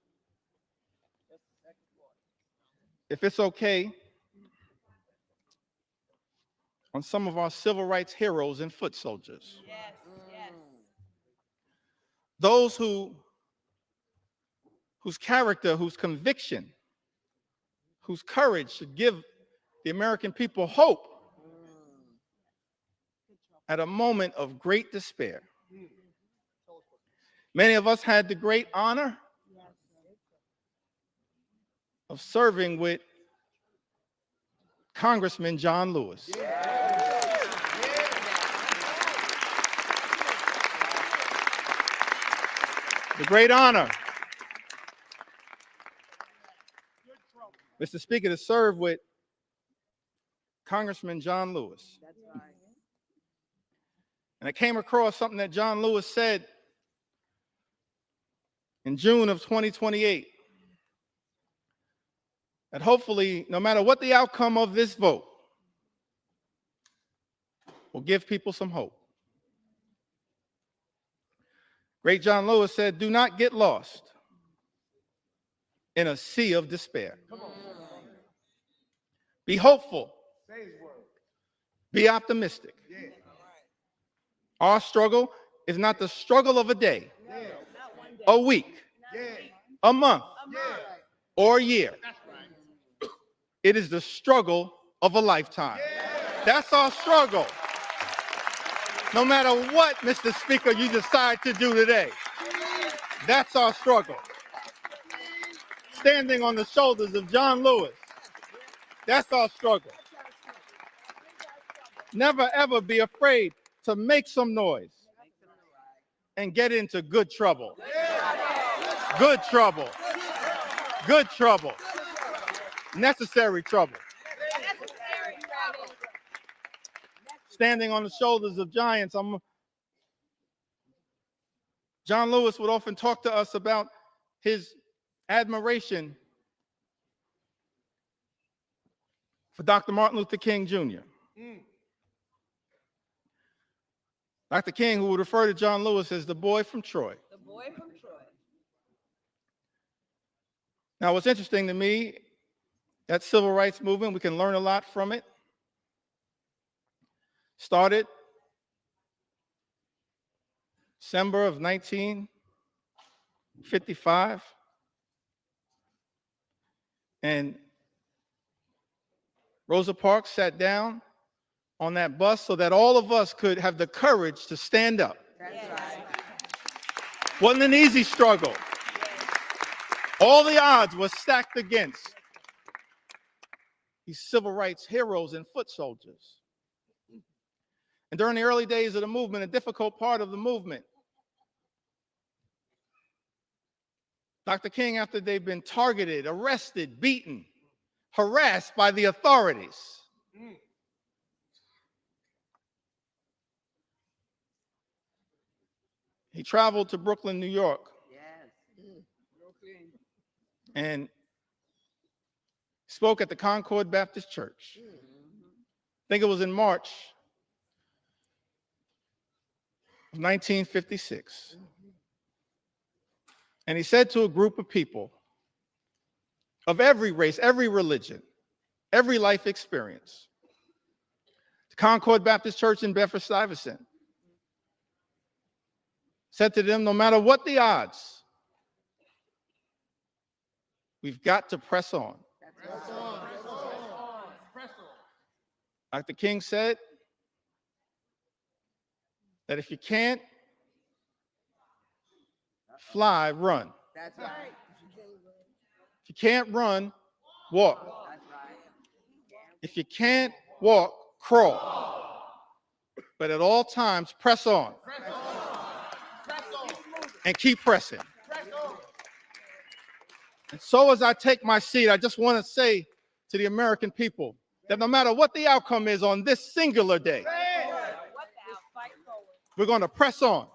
if it's okay, on some of our civil rights heroes and foot soldiers. Yes, yes. Those whose character, whose conviction, whose courage should give the American people hope at a moment of great despair. Many of us had the great honor of serving with Congressman John Lewis. The great honor, Mr. Speaker, to serve with Congressman John Lewis. That's right. And I came across something that John Lewis said in June of 2028, that hopefully, no matter what the outcome of this vote, will give people some hope. Great John Lewis said, "Do not get lost in a sea of despair. Be hopeful. Be optimistic. Our struggle is not the struggle of a day, a week, a month, or a year. It is the struggle of a lifetime." That's our struggle. No matter what, Mr. Speaker, you decide to do today, that's our struggle. Standing on the shoulders of John Lewis, that's our struggle. Never ever be afraid to make some noise and get into good trouble. Good trouble. Good trouble. Necessary trouble. Standing on the shoulders of giants. John Lewis would often talk to us about his admiration for Dr. Martin Luther King Jr. Dr. King, who would refer to John Lewis as the boy from Troy. The boy from Troy. Now, what's interesting to me, that civil rights movement, we can learn a lot from it. Started December of 1955. And Rosa Parks sat down on that bus so that all of us could have the courage to stand up. That's right. Wasn't an easy struggle. All the odds were stacked against these civil rights heroes and foot soldiers. And during the early days of the movement, a difficult part of the movement, Dr. King, after they've been targeted, arrested, beaten, harassed by the authorities, he traveled to Brooklyn, New York, Yes. and spoke at the Concord Baptist Church. I think it was in March of 1956. And he said to a group of people of every race, every religion, every life experience, the Concord Baptist Church in Bedford-Stuyvesant, said to them, no matter what the odds, we've got to press on. Press on. Dr. King said that if you can't fly, run. That's right. If you can't run, walk. That's right. If you can't walk, crawl. But at all times, press on. And keep pressing. And so as I take my seat, I just want to say to the American people that no matter what the outcome is on this singular day, we're going to press on.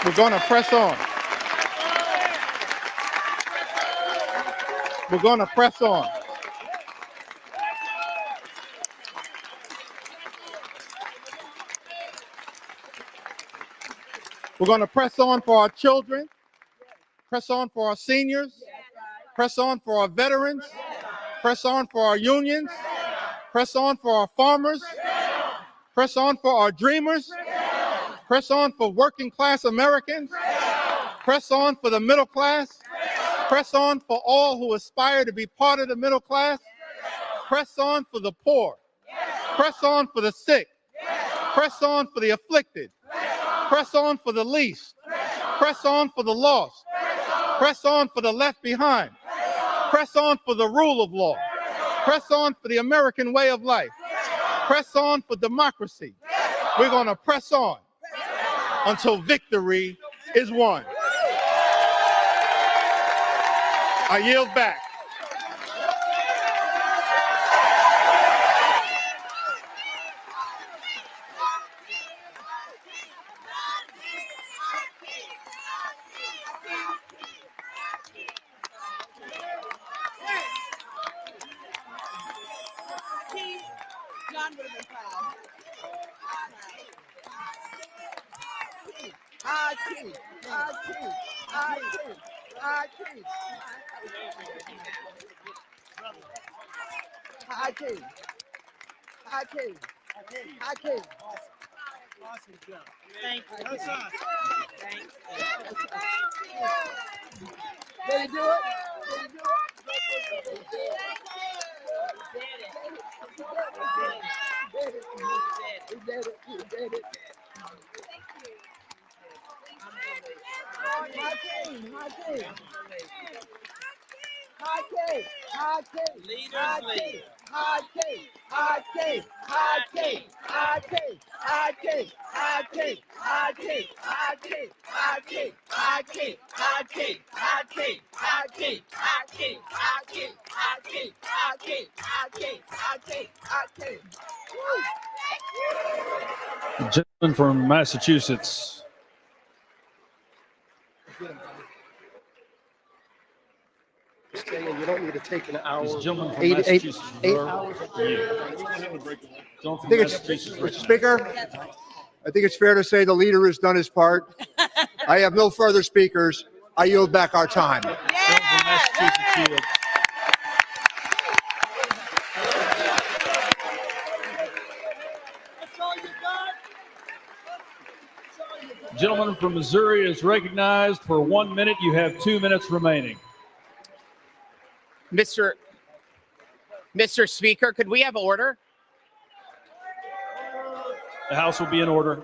We're going to press on. We're going to press on. We're going to press on for our children, press on for our seniors, press on for our veterans, press on for our unions, press on for our farmers, press on for our dreamers, press on for working class Americans, press on for the middle class, press on for all who aspire to be part of the middle class, press on for the poor, press on for the sick, press on for the afflicted, press on for the least, press on for the lost, press on for the left behind, press on for the rule of law, press on for the American way of life, press on for democracy. We're going to press on until victory is won. I yield back. John would have been proud. Hakeem. Awesome job. Thank you. That's us. Thanks. Did he do it? Gentleman from Massachusetts. You don't need to take an hour. This gentleman from Eight Massachusetts. hours. Gentleman from I think it's, Massachusetts. Mr. Speaker, I think it's fair to say the leader has done his part. I have no further speakers. I yield back our time. Gentleman from Massachusetts yields. Gentleman from Missouri is recognized for 1 minute. You have 2 minutes remaining. Mr. Mr. Speaker, could we have order? The House will be in order.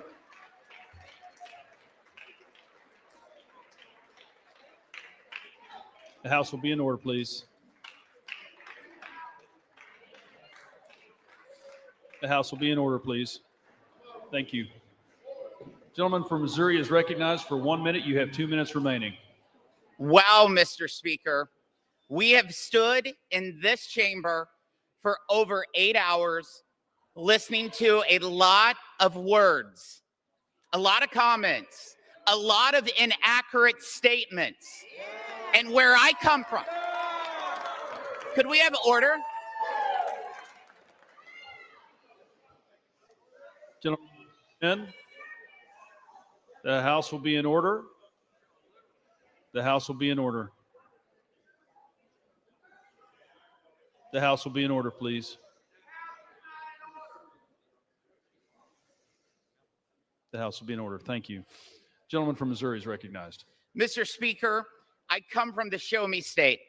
The House will be in order, please. The House will be in order, please. Thank you. Gentleman from Missouri is recognized for 1 minute. You have 2 minutes remaining. Wow, Mr. Speaker, we have stood in this chamber for over 8 hours listening to a lot of words, a lot of comments, a lot of inaccurate statements. And where I come from, could we have order? Gentlemen, the House will be in order. The House will be in order. The House will be in order, please. The House will be in order. Thank you. Gentleman from Missouri is recognized. Mr. Speaker, I come from the show me state.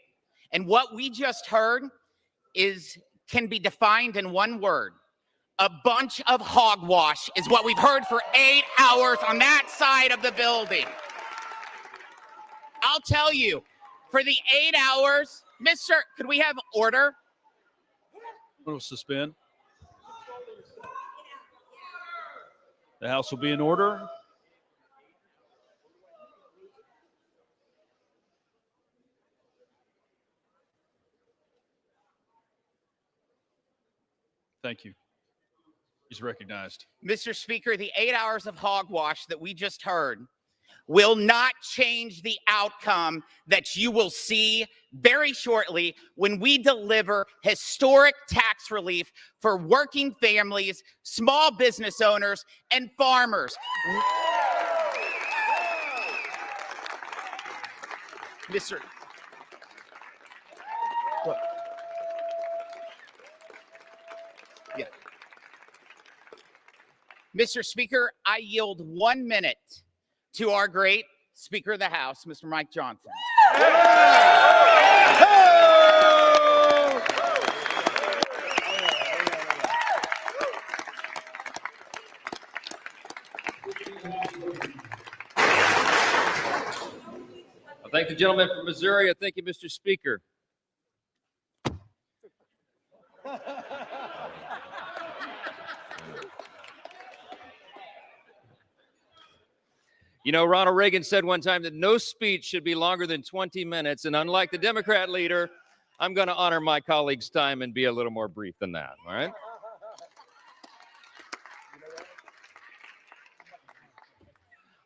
And what we just heard can be defined in one word. A bunch of hogwash is what we've heard for 8 hours on that side of the building. I'll tell you, for the 8 hours, could we have order? We'll suspend. The House will be in order. Thank you. He's recognized. Mr. Speaker, the 8 hours of hogwash that we just heard will not change the outcome that you will see very shortly when we deliver historic tax relief for working families, small business owners, and farmers. Mr. What? Yeah. Mr. Speaker, I yield 1 minute to our great Speaker of the House, Mr. Mike Johnson. I thank the gentleman from Missouri. I thank you, Mr. Speaker. You know, Ronald Reagan said one time that no speech should be longer than 20 minutes. And unlike the Democrat leader, I'm going to honor my colleague's time and be a little more brief than that. All right.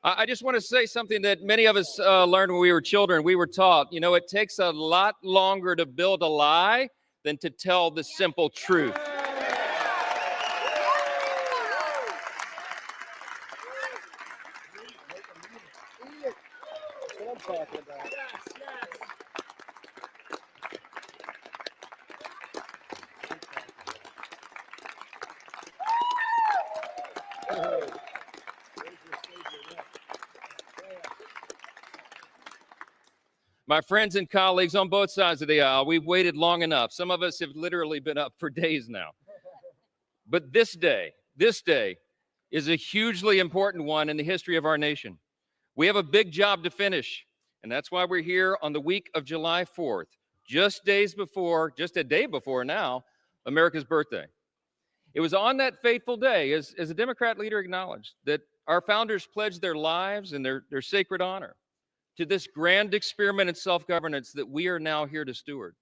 I just want to say something that many of us learned when we were children. We were taught, you know, it takes a lot longer to build a lie than to tell the simple truth. My friends and colleagues on both sides of the aisle, we've waited long enough. Some of us have literally been up for days now. But this day is a hugely important one in the history of our nation. We have a big job to finish, and that's why we're here on the week of July 4th, just a day before now, America's birthday. It was on that fateful day, as a Democrat leader acknowledged, that our founders pledged their lives and their sacred honor to this grand experiment in self-governance that we are now here to steward.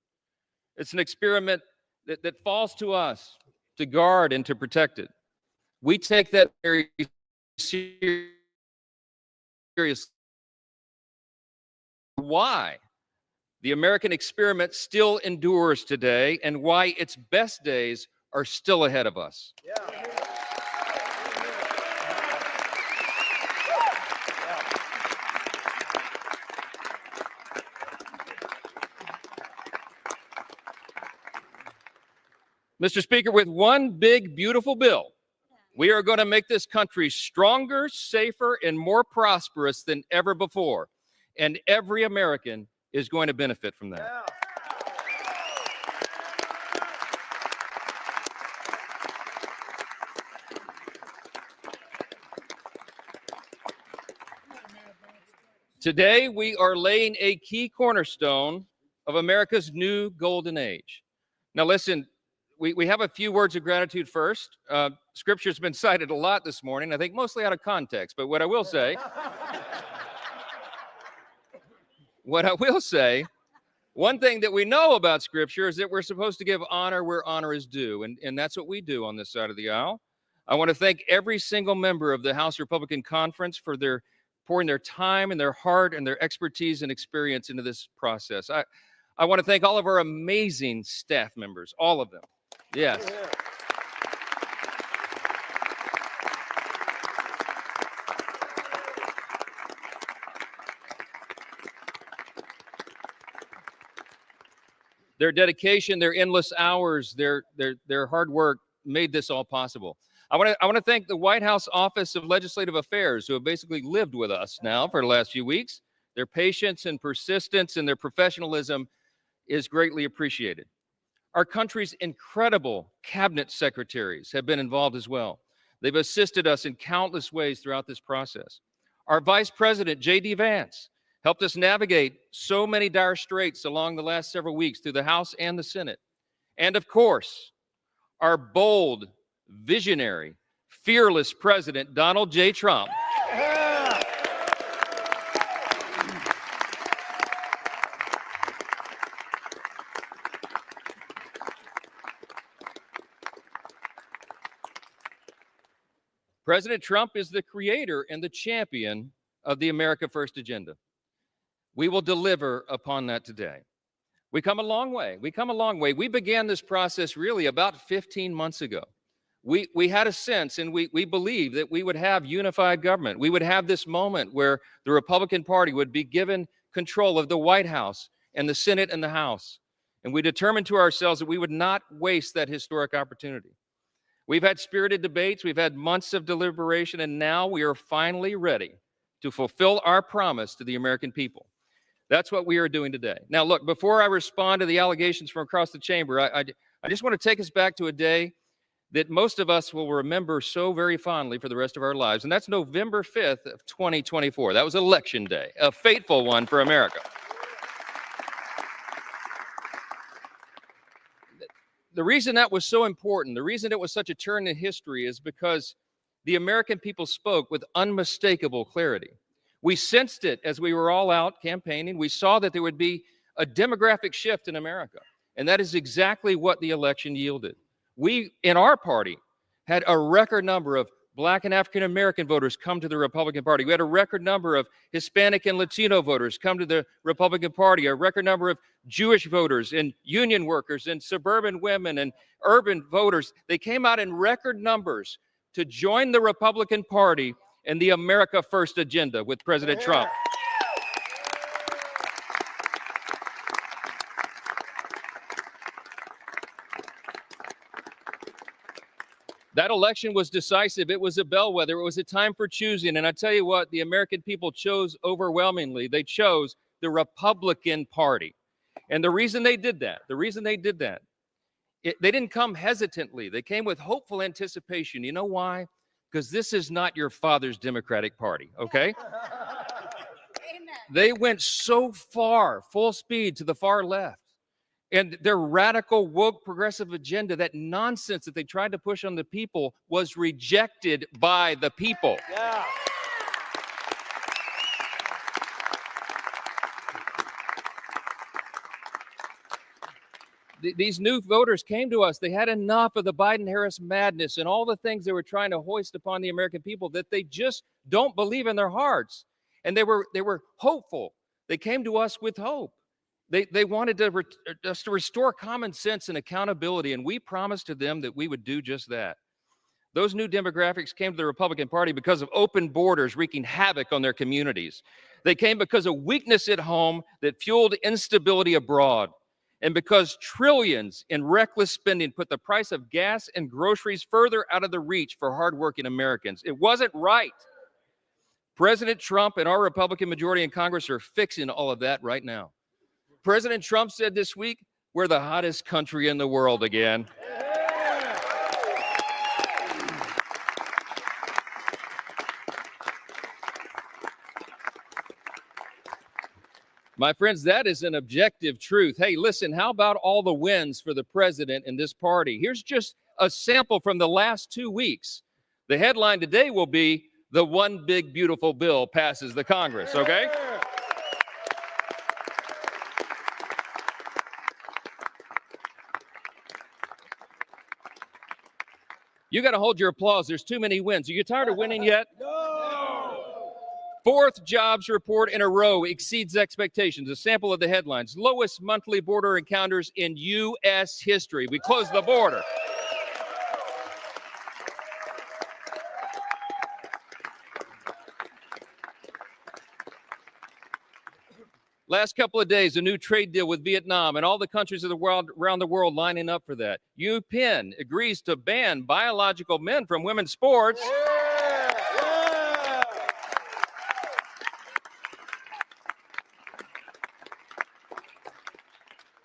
It's an experiment that falls to us to guard and to protect it. We take that very seriously. Why the American experiment still endures today and why its best days are still ahead of us. Yeah. Mr. Speaker, with one big, beautiful bill, we are going to make this country stronger, safer, and more prosperous than ever before. And every American is going to benefit from that. Today, we are laying a key cornerstone of America's new golden age. Now, listen, we have a few words of gratitude first. Scripture's been cited a lot this morning, I think mostly out of context, but what I will say, one thing that we know about Scripture is that we're supposed to give honor where honor is due, and that's what we do on this side of the aisle. I want to thank every single member of the House Republican Conference for their pouring their time and their heart and their expertise and experience into this process. I want to thank all of our amazing staff members, all of them. Yes. Their dedication, their endless hours, their hard work made this all possible. I want to thank the White House Office of Legislative Affairs, who have basically lived with us now for the last few weeks. Their patience and persistence and their professionalism is greatly appreciated. Our country's incredible cabinet secretaries have been involved as well. They've assisted us in countless ways throughout this process. Our Vice President, J.D. Vance, helped us navigate so many dire straits along the last several weeks through the House and the Senate. And of course, our bold, visionary, fearless President, Donald J. Trump. President Trump is the creator and the champion of the America First agenda. We will deliver upon that today. We come a long way. We began this process really about 15 months ago. We had a sense and we believed that we would have unified government. We would have this moment where the Republican Party would be given control of the White House and the Senate and the House. And we determined to ourselves that we would not waste that historic opportunity. We've had spirited debates, we've had months of deliberation, and now we are finally ready to fulfill our promise to the American people. That's what we are doing today. Now, look, before I respond to the allegations from across the chamber, I just want to take us back to a day that most of us will remember so very fondly for the rest of our lives, and that's November 5th of 2024. That was Election Day, a fateful one for America. The reason that was so important, the reason it was such a turn in history is because the American people spoke with unmistakable clarity. We sensed it as we were all out campaigning. We saw that there would be a demographic shift in America, and that is exactly what the election yielded. We, in our party, had a record number of Black and African American voters come to the Republican Party. We had a record number of Hispanic and Latino voters come to the Republican Party, a record number of Jewish voters and union workers and suburban women and urban voters. They came out in record numbers to join the Republican Party and the America First agenda with President Trump. That election was decisive. It was a bellwether. It was a time for choosing. And I tell you what, the American people chose overwhelmingly. They chose the Republican Party. And the reason they did that, they didn't come hesitantly. They came with hopeful anticipation. You know why? Because this is not your father's Democratic Party, okay? They went so far, full speed to the far left. And their radical, woke, progressive agenda, that nonsense that they tried to push on the people, was rejected by the people. Yeah. These new voters came to us. They had enough of the Biden-Harris madness and all the things they were trying to hoist upon the American people that they just don't believe in their hearts. And they were hopeful. They came to us with hope. They wanted us to restore common sense and accountability, and we promised to them that we would do just that. Those new demographics came to the Republican Party because of open borders wreaking havoc on their communities. They came because of weakness at home that fueled instability abroad, and because trillions in reckless spending put the price of gas and groceries further out of the reach for hardworking Americans. It wasn't right. President Trump and our Republican majority in Congress are fixing all of that right now. President Trump said this week, we're the hottest country in the world again. My friends, that is an objective truth. Hey, listen, how about all the wins for the president and this party? Here's just a sample from the last 2 weeks. The headline today will be the one big beautiful bill passes the Congress, okay? You got to hold your applause. There's too many wins. Are you tired of winning yet? No. Fourth jobs report in a row exceeds expectations. A sample of the headlines. Lowest monthly border encounters in U.S. history. We closed the border. Last couple of days, a new trade deal with Vietnam and all the countries of the world around the world lining up for that. UPenn agrees to ban biological men from women's sports.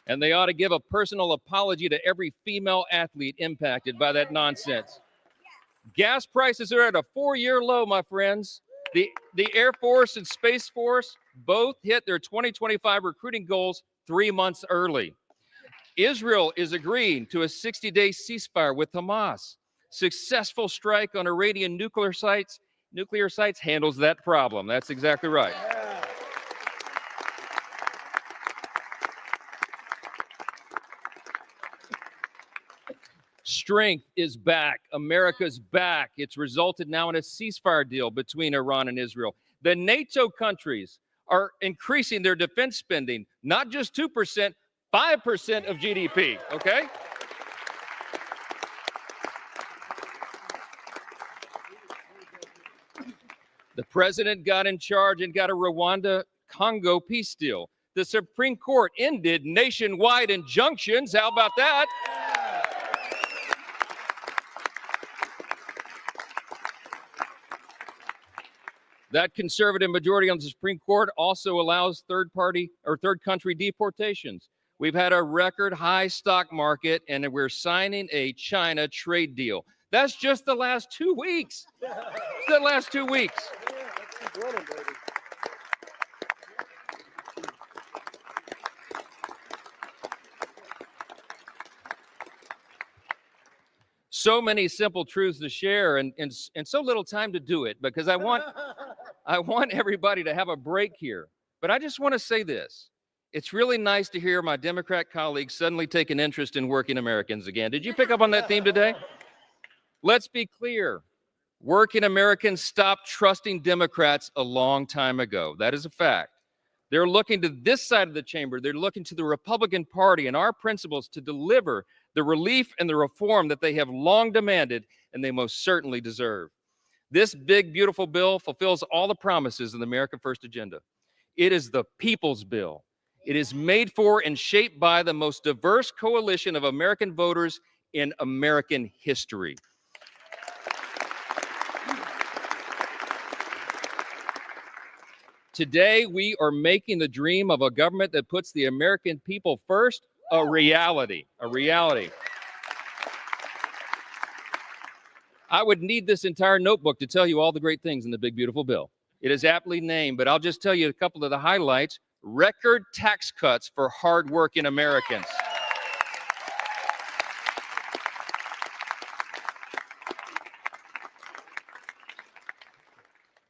And they ought to give a personal apology to every female athlete impacted by that nonsense. Gas prices are at a 4-year low, my friends. The Air Force and Space Force both hit their 2025 recruiting goals 3 months early. Israel is agreeing to a 60-day ceasefire with Hamas. Successful strike on Iranian nuclear sites handles that problem. That's exactly right. Strength is back. America's back. It's resulted now in a ceasefire deal between Iran and Israel. The NATO countries are increasing their defense spending, not just 2%, 5% of GDP, okay? The president got in charge and got a Rwanda-Congo peace deal. The Supreme Court ended nationwide injunctions. How about that? That conservative majority on the Supreme Court also allows third country deportations. We've had a record high stock market, and we're signing a China trade deal. That's just the last 2 weeks. The last 2 weeks. So many simple truths to share and so little time to do it, because I want everybody to have a break here. But I just want to say this. It's really nice to hear my Democrat colleagues suddenly take an interest in working Americans again. Did you pick up on that theme today? Let's be clear. Working Americans stopped trusting Democrats a long time ago. That is a fact. They're looking to this side of the chamber. They're looking to the Republican Party and our principles to deliver the relief and the reform that they have long demanded and they most certainly deserve. This big, beautiful bill fulfills all the promises of the America First agenda. It is the people's bill. It is made for and shaped by the most diverse coalition of American voters in American history. Today, we are making the dream of a government that puts the American people first a reality. I would need this entire notebook to tell you all the great things in the big, beautiful bill. It is aptly named, but I'll just tell you a couple of the highlights. Record tax cuts for hardworking Americans.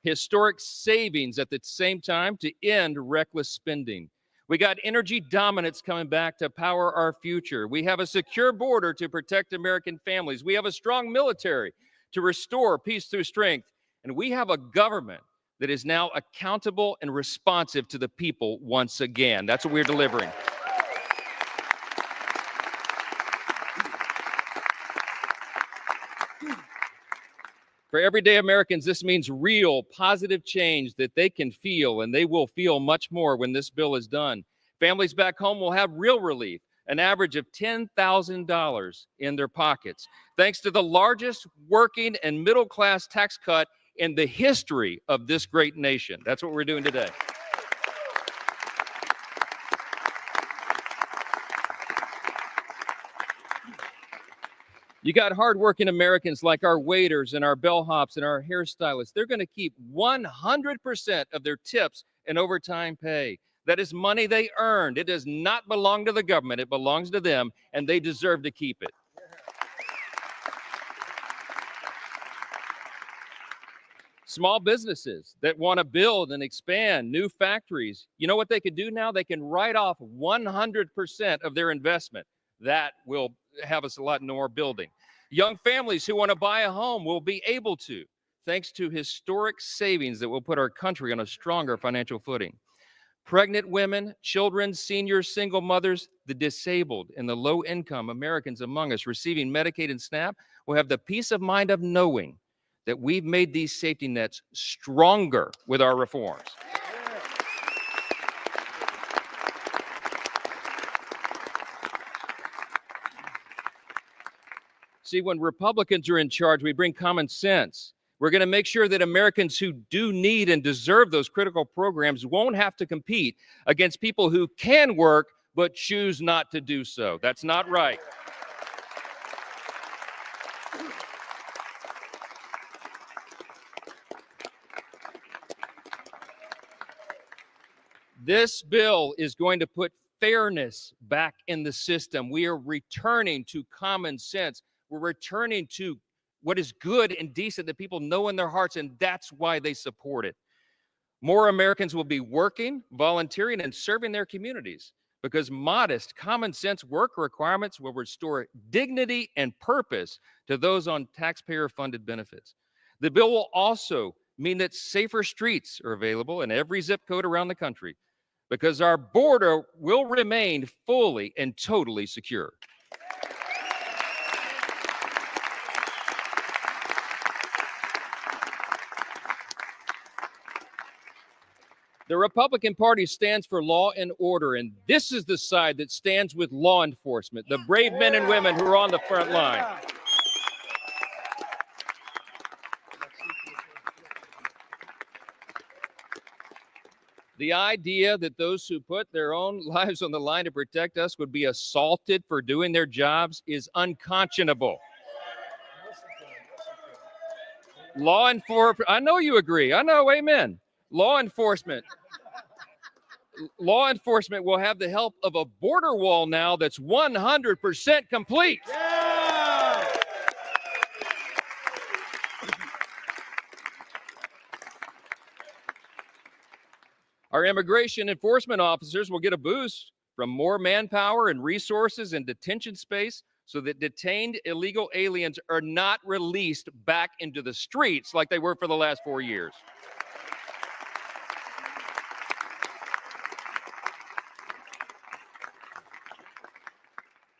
Historic savings at the same time to end reckless spending. We got energy dominance coming back to power our future. We have a secure border to protect American families. We have a strong military to restore peace through strength. And we have a government that is now accountable and responsive to the people once again. That's what we're delivering. For everyday Americans, this means real positive change that they can feel, and they will feel much more when this bill is done. Families back home will have real relief, an average of $10,000 in their pockets, thanks to the largest working and middle-class tax cut in the history of this great nation. That's what we're doing today. You got hardworking Americans like our waiters and our bellhops and our hairstylists. They're going to keep 100% of their tips and overtime pay. That is money they earned. It does not belong to the government. It belongs to them, and they deserve to keep it. Small businesses that want to build and expand new factories, you know what they can do now? They can write off 100% of their investment. That will have us a lot more building. Young families who want to buy a home will be able to, thanks to historic savings that will put our country on a stronger financial footing. Pregnant women, children, seniors, single mothers, the disabled, and the low-income Americans among us receiving Medicaid and SNAP will have the peace of mind of knowing that we've made these safety nets stronger with our reforms. See, when Republicans are in charge, we bring common sense. We're going to make sure that Americans who do need and deserve those critical programs won't have to compete against people who can work but choose not to do so. That's not right. This bill is going to put fairness back in the system. We are returning to common sense. We're returning to what is good and decent that people know in their hearts, and that's why they support it. More Americans will be working, volunteering, and serving their communities because modest, common sense work requirements will restore dignity and purpose to those on taxpayer-funded benefits. The bill will also mean that safer streets are available in every zip code around the country because our border will remain fully and totally secure. The Republican Party stands for law and order, and this is the side that stands with law enforcement, the brave men and women who are on the front line. The idea that those who put their own lives on the line to protect us would be assaulted for doing their jobs is unconscionable. Law enforcement, I know you agree. I know, amen. Law enforcement will have the help of a border wall now that's 100% complete. Yeah! Our immigration enforcement officers will get a boost from more manpower and resources and detention space so that detained illegal aliens are not released back into the streets like they were for the last 4 years.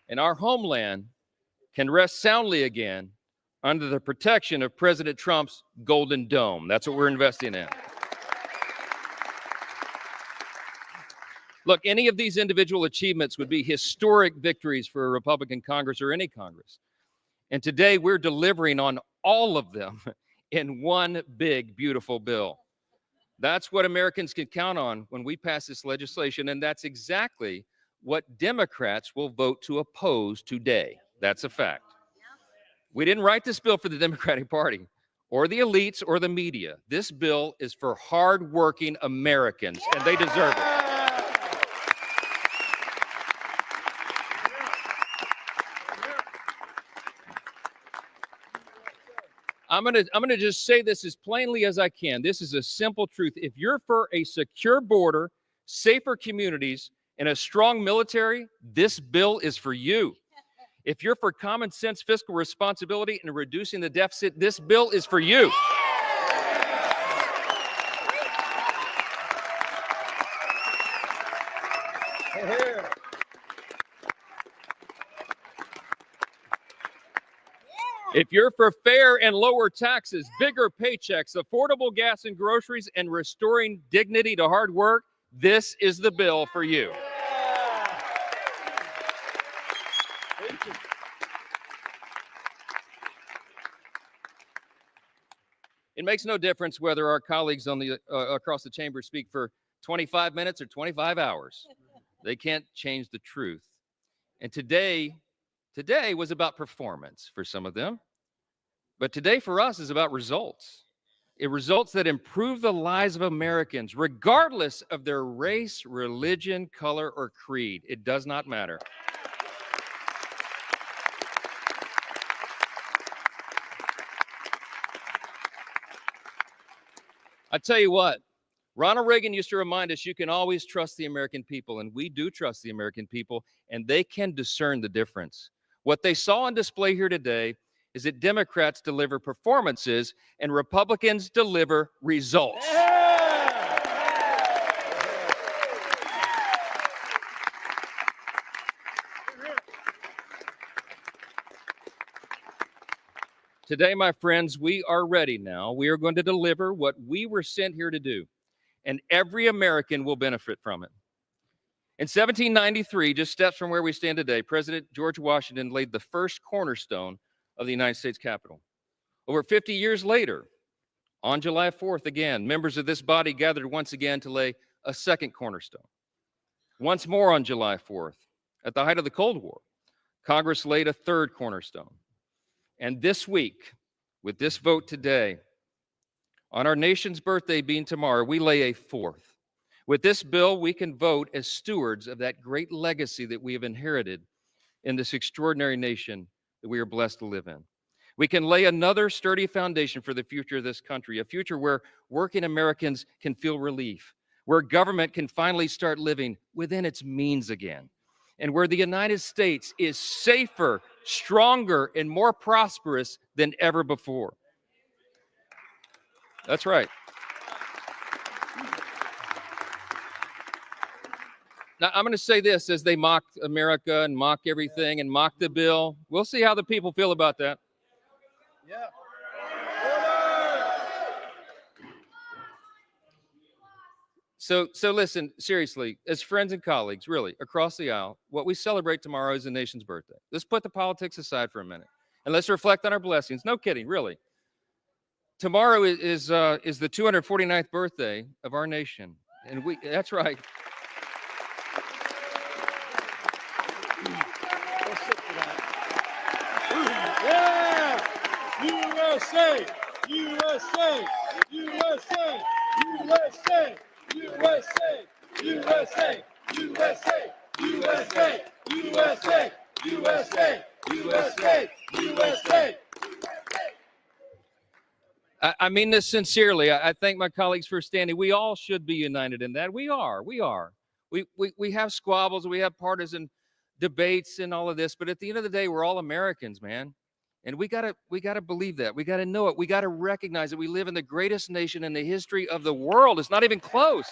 And our homeland can rest soundly again under the protection of President Trump's Golden Dome. That's what we're investing in. Look, any of these individual achievements would be historic victories for a Republican Congress or any Congress. And today we're delivering on all of them in one big, beautiful bill. That's what Americans can count on when we pass this legislation, and that's exactly what Democrats will vote to oppose today. That's a fact. We didn't write this bill for the Democratic Party or the elites or the media. This bill is for hardworking Americans, and they deserve it. I'm gonna just say this as plainly as I can. This is a simple truth. If you're for a secure border, safer communities, and a strong military, this bill is for you. If you're for common sense fiscal responsibility and reducing the deficit, this bill is for you. If you're for fair and lower taxes, bigger paychecks, affordable gas and groceries, and restoring dignity to hard work, this is the bill for you. It makes no difference whether our colleagues on the across the chamber speak for 25 minutes or 25 hours. They can't change the truth. And today was about performance for some of them. But today for us is about results. results that improve the lives of Americans, regardless of their race, religion, color, or creed. It does not matter. I tell you what, Ronald Reagan used to remind us you can always trust the American people, and we do trust the American people, and they can discern the difference. What they saw on display here today is that Democrats deliver performances and Republicans deliver results. Today, my friends, we are ready now. We are going to deliver what we were sent here to do, and every American will benefit from it. In 1793, just steps from where we stand today, President George Washington laid the first cornerstone of the United States Capitol. Over 50 years later, on July 4th, again, members of this body gathered once again to lay a second cornerstone. Once more on July 4th, at the height of the Cold War, Congress laid a third cornerstone. And this week, with this vote today, on our nation's birthday being tomorrow, we lay a fourth. With this bill, we can vote as stewards of that great legacy that we have inherited in this extraordinary nation that we are blessed to live in. We can lay another sturdy foundation for the future of this country, a future where working Americans can feel relief, where government can finally start living within its means again, and where the United States is safer, stronger, and more prosperous than ever before. That's right. Now, I'm going to say this as they mock America and mock everything and mock the bill. We'll see how the people feel about that. Yeah. So listen, seriously, as friends and colleagues, really, across the aisle, what we celebrate tomorrow is the nation's birthday. Let's put the politics aside for a minute, and let's reflect on our blessings. No kidding, really. Tomorrow is the 249th birthday of our nation, and that's right. Yeah! USA! USA! USA! USA! USA! USA! USA! USA! USA! USA! USA! USA! I mean this sincerely. I thank my colleagues for standing. We all should be united in that. We are. We have squabbles, we have partisan debates and all of this, but at the end of the day, we're all Americans, man. And we gotta believe that. We gotta know it. We gotta recognize that we live in the greatest nation in the history of the world. It's not even close.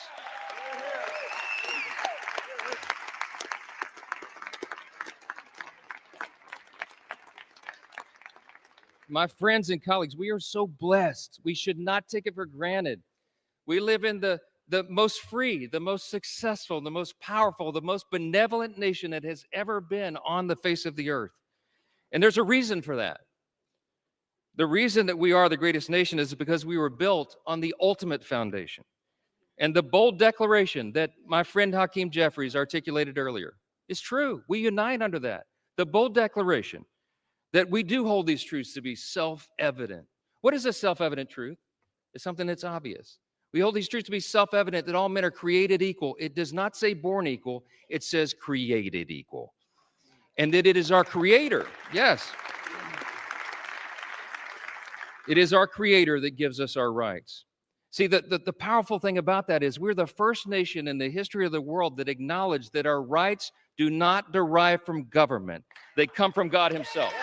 My friends and colleagues, we are so blessed. We should not take it for granted. We live in the most free, the most successful, the most powerful, the most benevolent nation that has ever been on the face of the earth. And there's a reason for that. The reason that we are the greatest nation is because we were built on the ultimate foundation. And the bold declaration that my friend Hakeem Jeffries articulated earlier is true. We unite under that. The bold declaration that we do hold these truths to be self-evident. What is a self-evident truth? It's something that's obvious. We hold these truths to be self-evident that all men are created equal. It does not say born equal. It says created equal. And that it is our Creator, yes. It is our Creator that gives us our rights. See, the powerful thing about that is we're the first nation in the history of the world that acknowledged that our rights do not derive from government. They come from God Himself.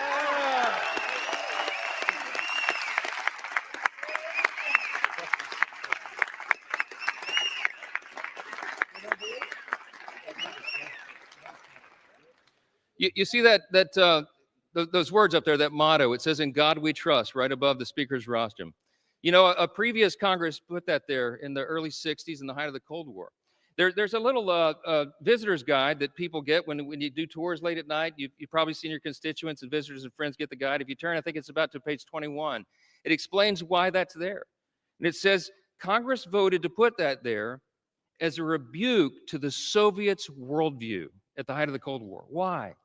You see those words up there, that motto, it says, "In God we trust," right above the speaker's rostrum. You know, a previous Congress put that there in the early 60s in the height of the Cold War. There's a little visitor's guide that people get when you do tours late at night. You've probably seen your constituents and visitors and friends get the guide. If you turn, I think it's about to page 21. It explains why that's there. And it says, Congress voted to put that there as a rebuke to the Soviets' worldview at the height of the Cold War. Why?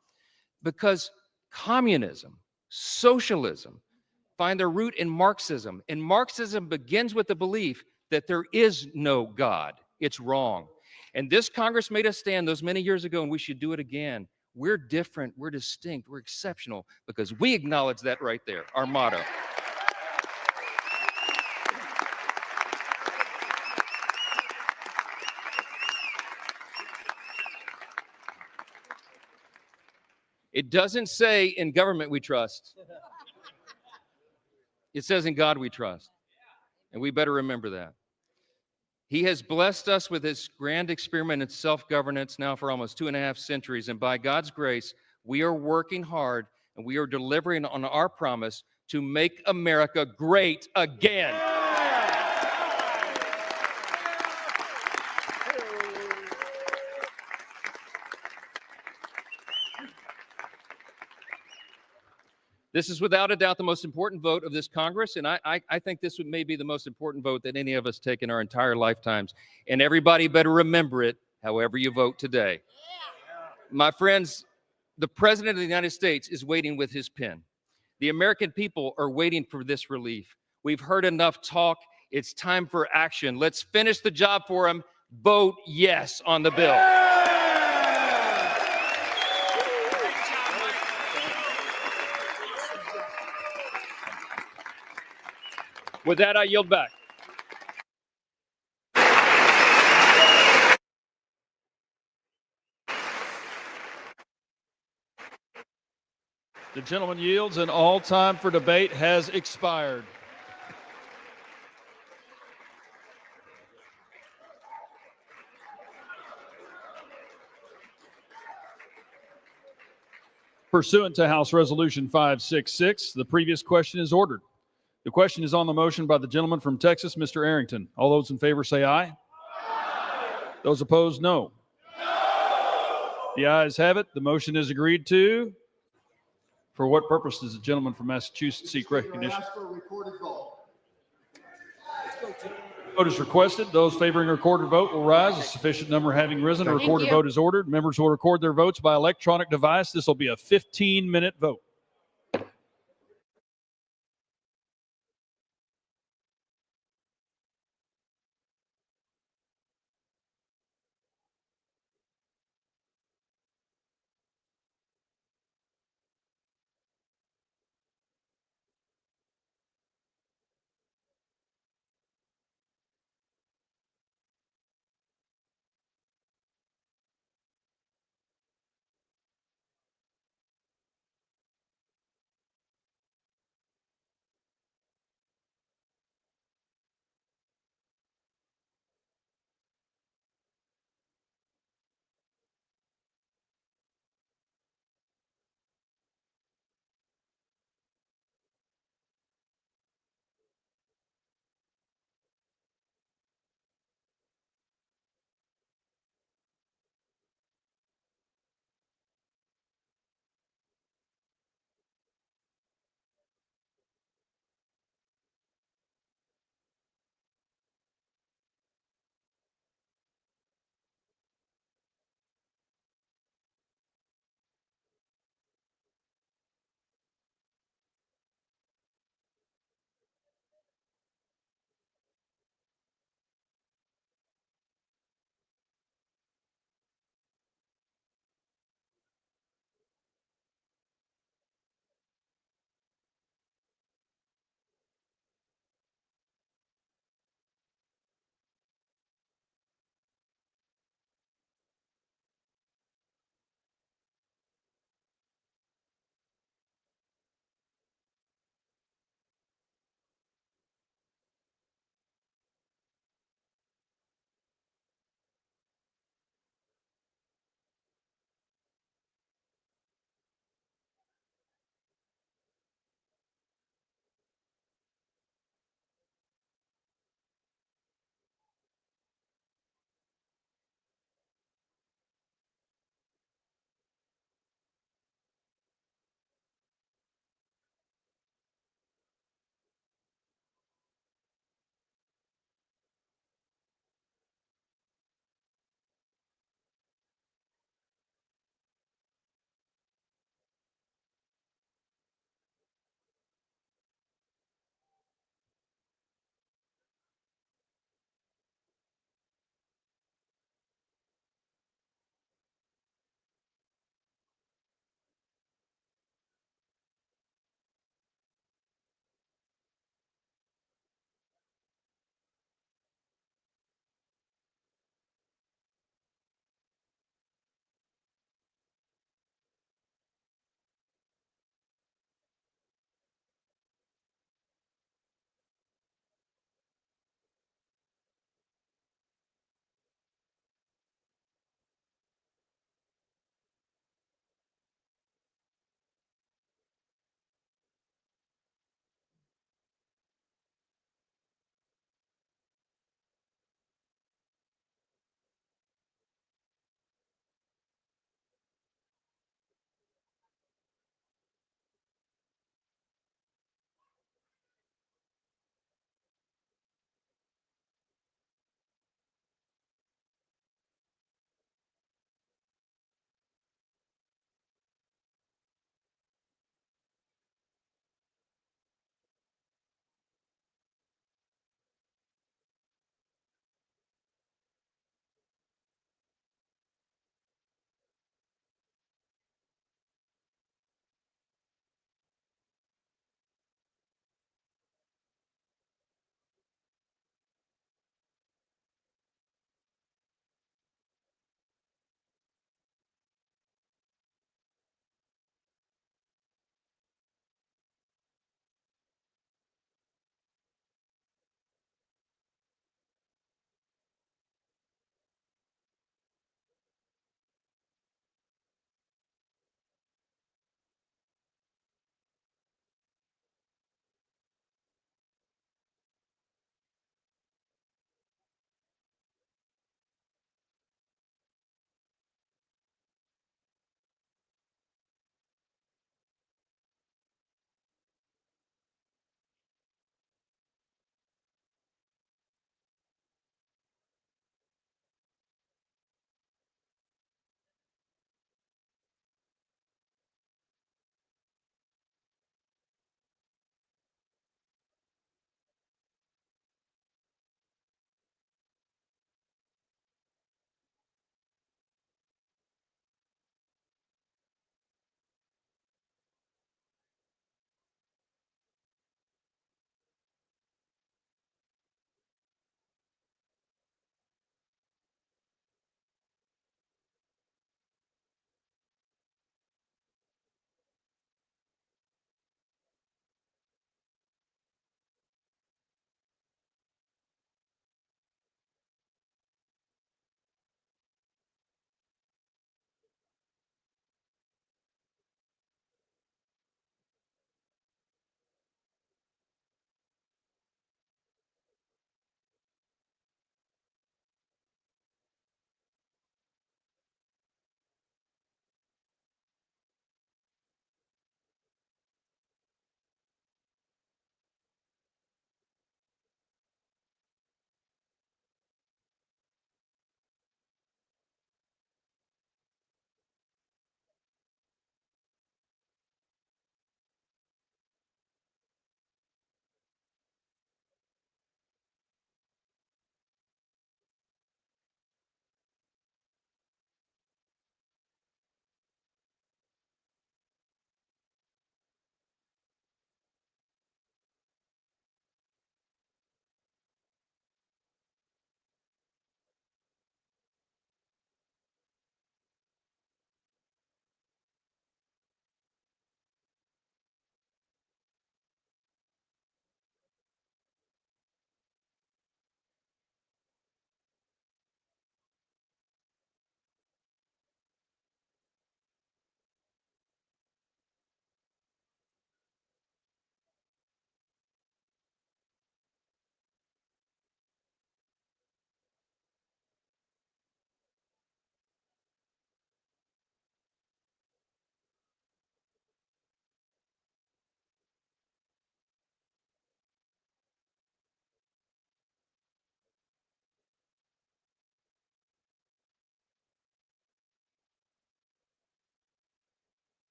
Because communism, socialism, find their root in Marxism. And Marxism begins with the belief that there is no God. It's wrong. And this Congress made us stand those many years ago, and we should do it again. We're different, we're distinct, we're exceptional because we acknowledge that right there, our motto. It doesn't say in government we trust. It says in God we trust. And we better remember that. He has blessed us with his grand experiment in self-governance now for almost 2.5 centuries. And by God's grace, we are working hard and we are delivering on our promise to make America great again. This is without a doubt the most important vote of this Congress, and I think this may be the most important vote that any of us take in our entire lifetimes. And everybody better remember it, however you vote today. My friends, the President of the United States is waiting with his pen. The American people are waiting for this relief. We've heard enough talk. It's time for action. Let's finish the job for him. Vote yes on the bill. With that, I yield back. The gentleman yields, and all time for debate has expired. Pursuant to House Resolution 566, the previous question is ordered. The question is on the motion by the gentleman from Texas, Mr. Arrington. All those in favor say aye. Aye. Those opposed, no. The ayes have it. The motion is agreed to. For what purpose does the gentleman from Massachusetts seek recognition? Ask for a recorded vote. Vote is requested. Those favoring a recorded vote will rise. A sufficient number having risen, a recorded vote is ordered. Members will record their votes by electronic device. This will be a 15-minute vote.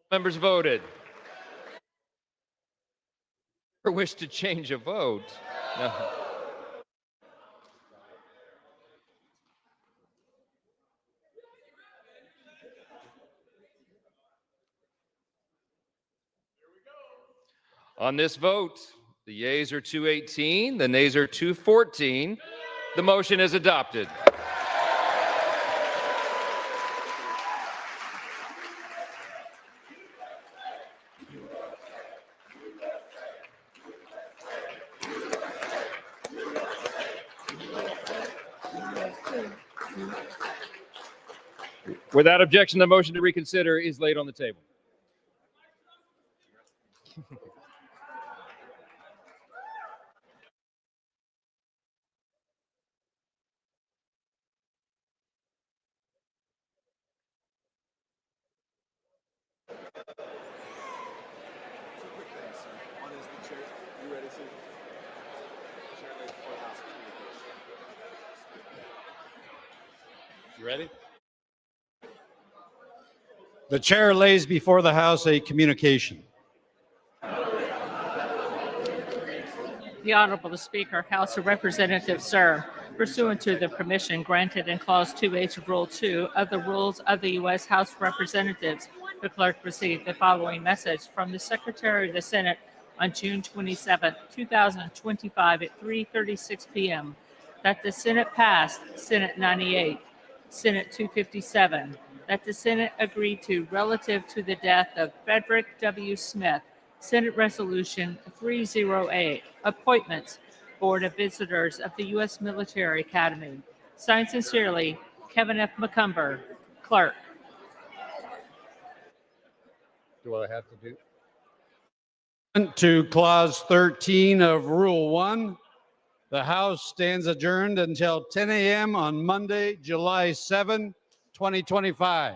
Members voted. Or wish to change a vote? No. On this vote, the yeas are 218, the nays are 214. The motion is adopted. Without objection, the motion to reconsider is laid on the table. You ready? The chair lays before the House a communication. The Honorable Speaker, House of Representatives, sir, pursuant to the permission granted in Clause 2H of Rule 2 of the Rules of the U.S. House of Representatives, the clerk received the following message from the Secretary of the Senate on June 27, 2025 at 3:36 p.m. that the Senate passed Senate 98, Senate 257, that the Senate agreed to relative to the death of Frederick W. Smith, Senate Resolution 308, Appointments, Board of Visitors of the U.S. Military Academy. Signed sincerely, Kevin F. McCumber, Clerk. Do I have to do? To Clause 13 of Rule 1, the House stands adjourned until 10 a.m. on Monday, July 7, 2025.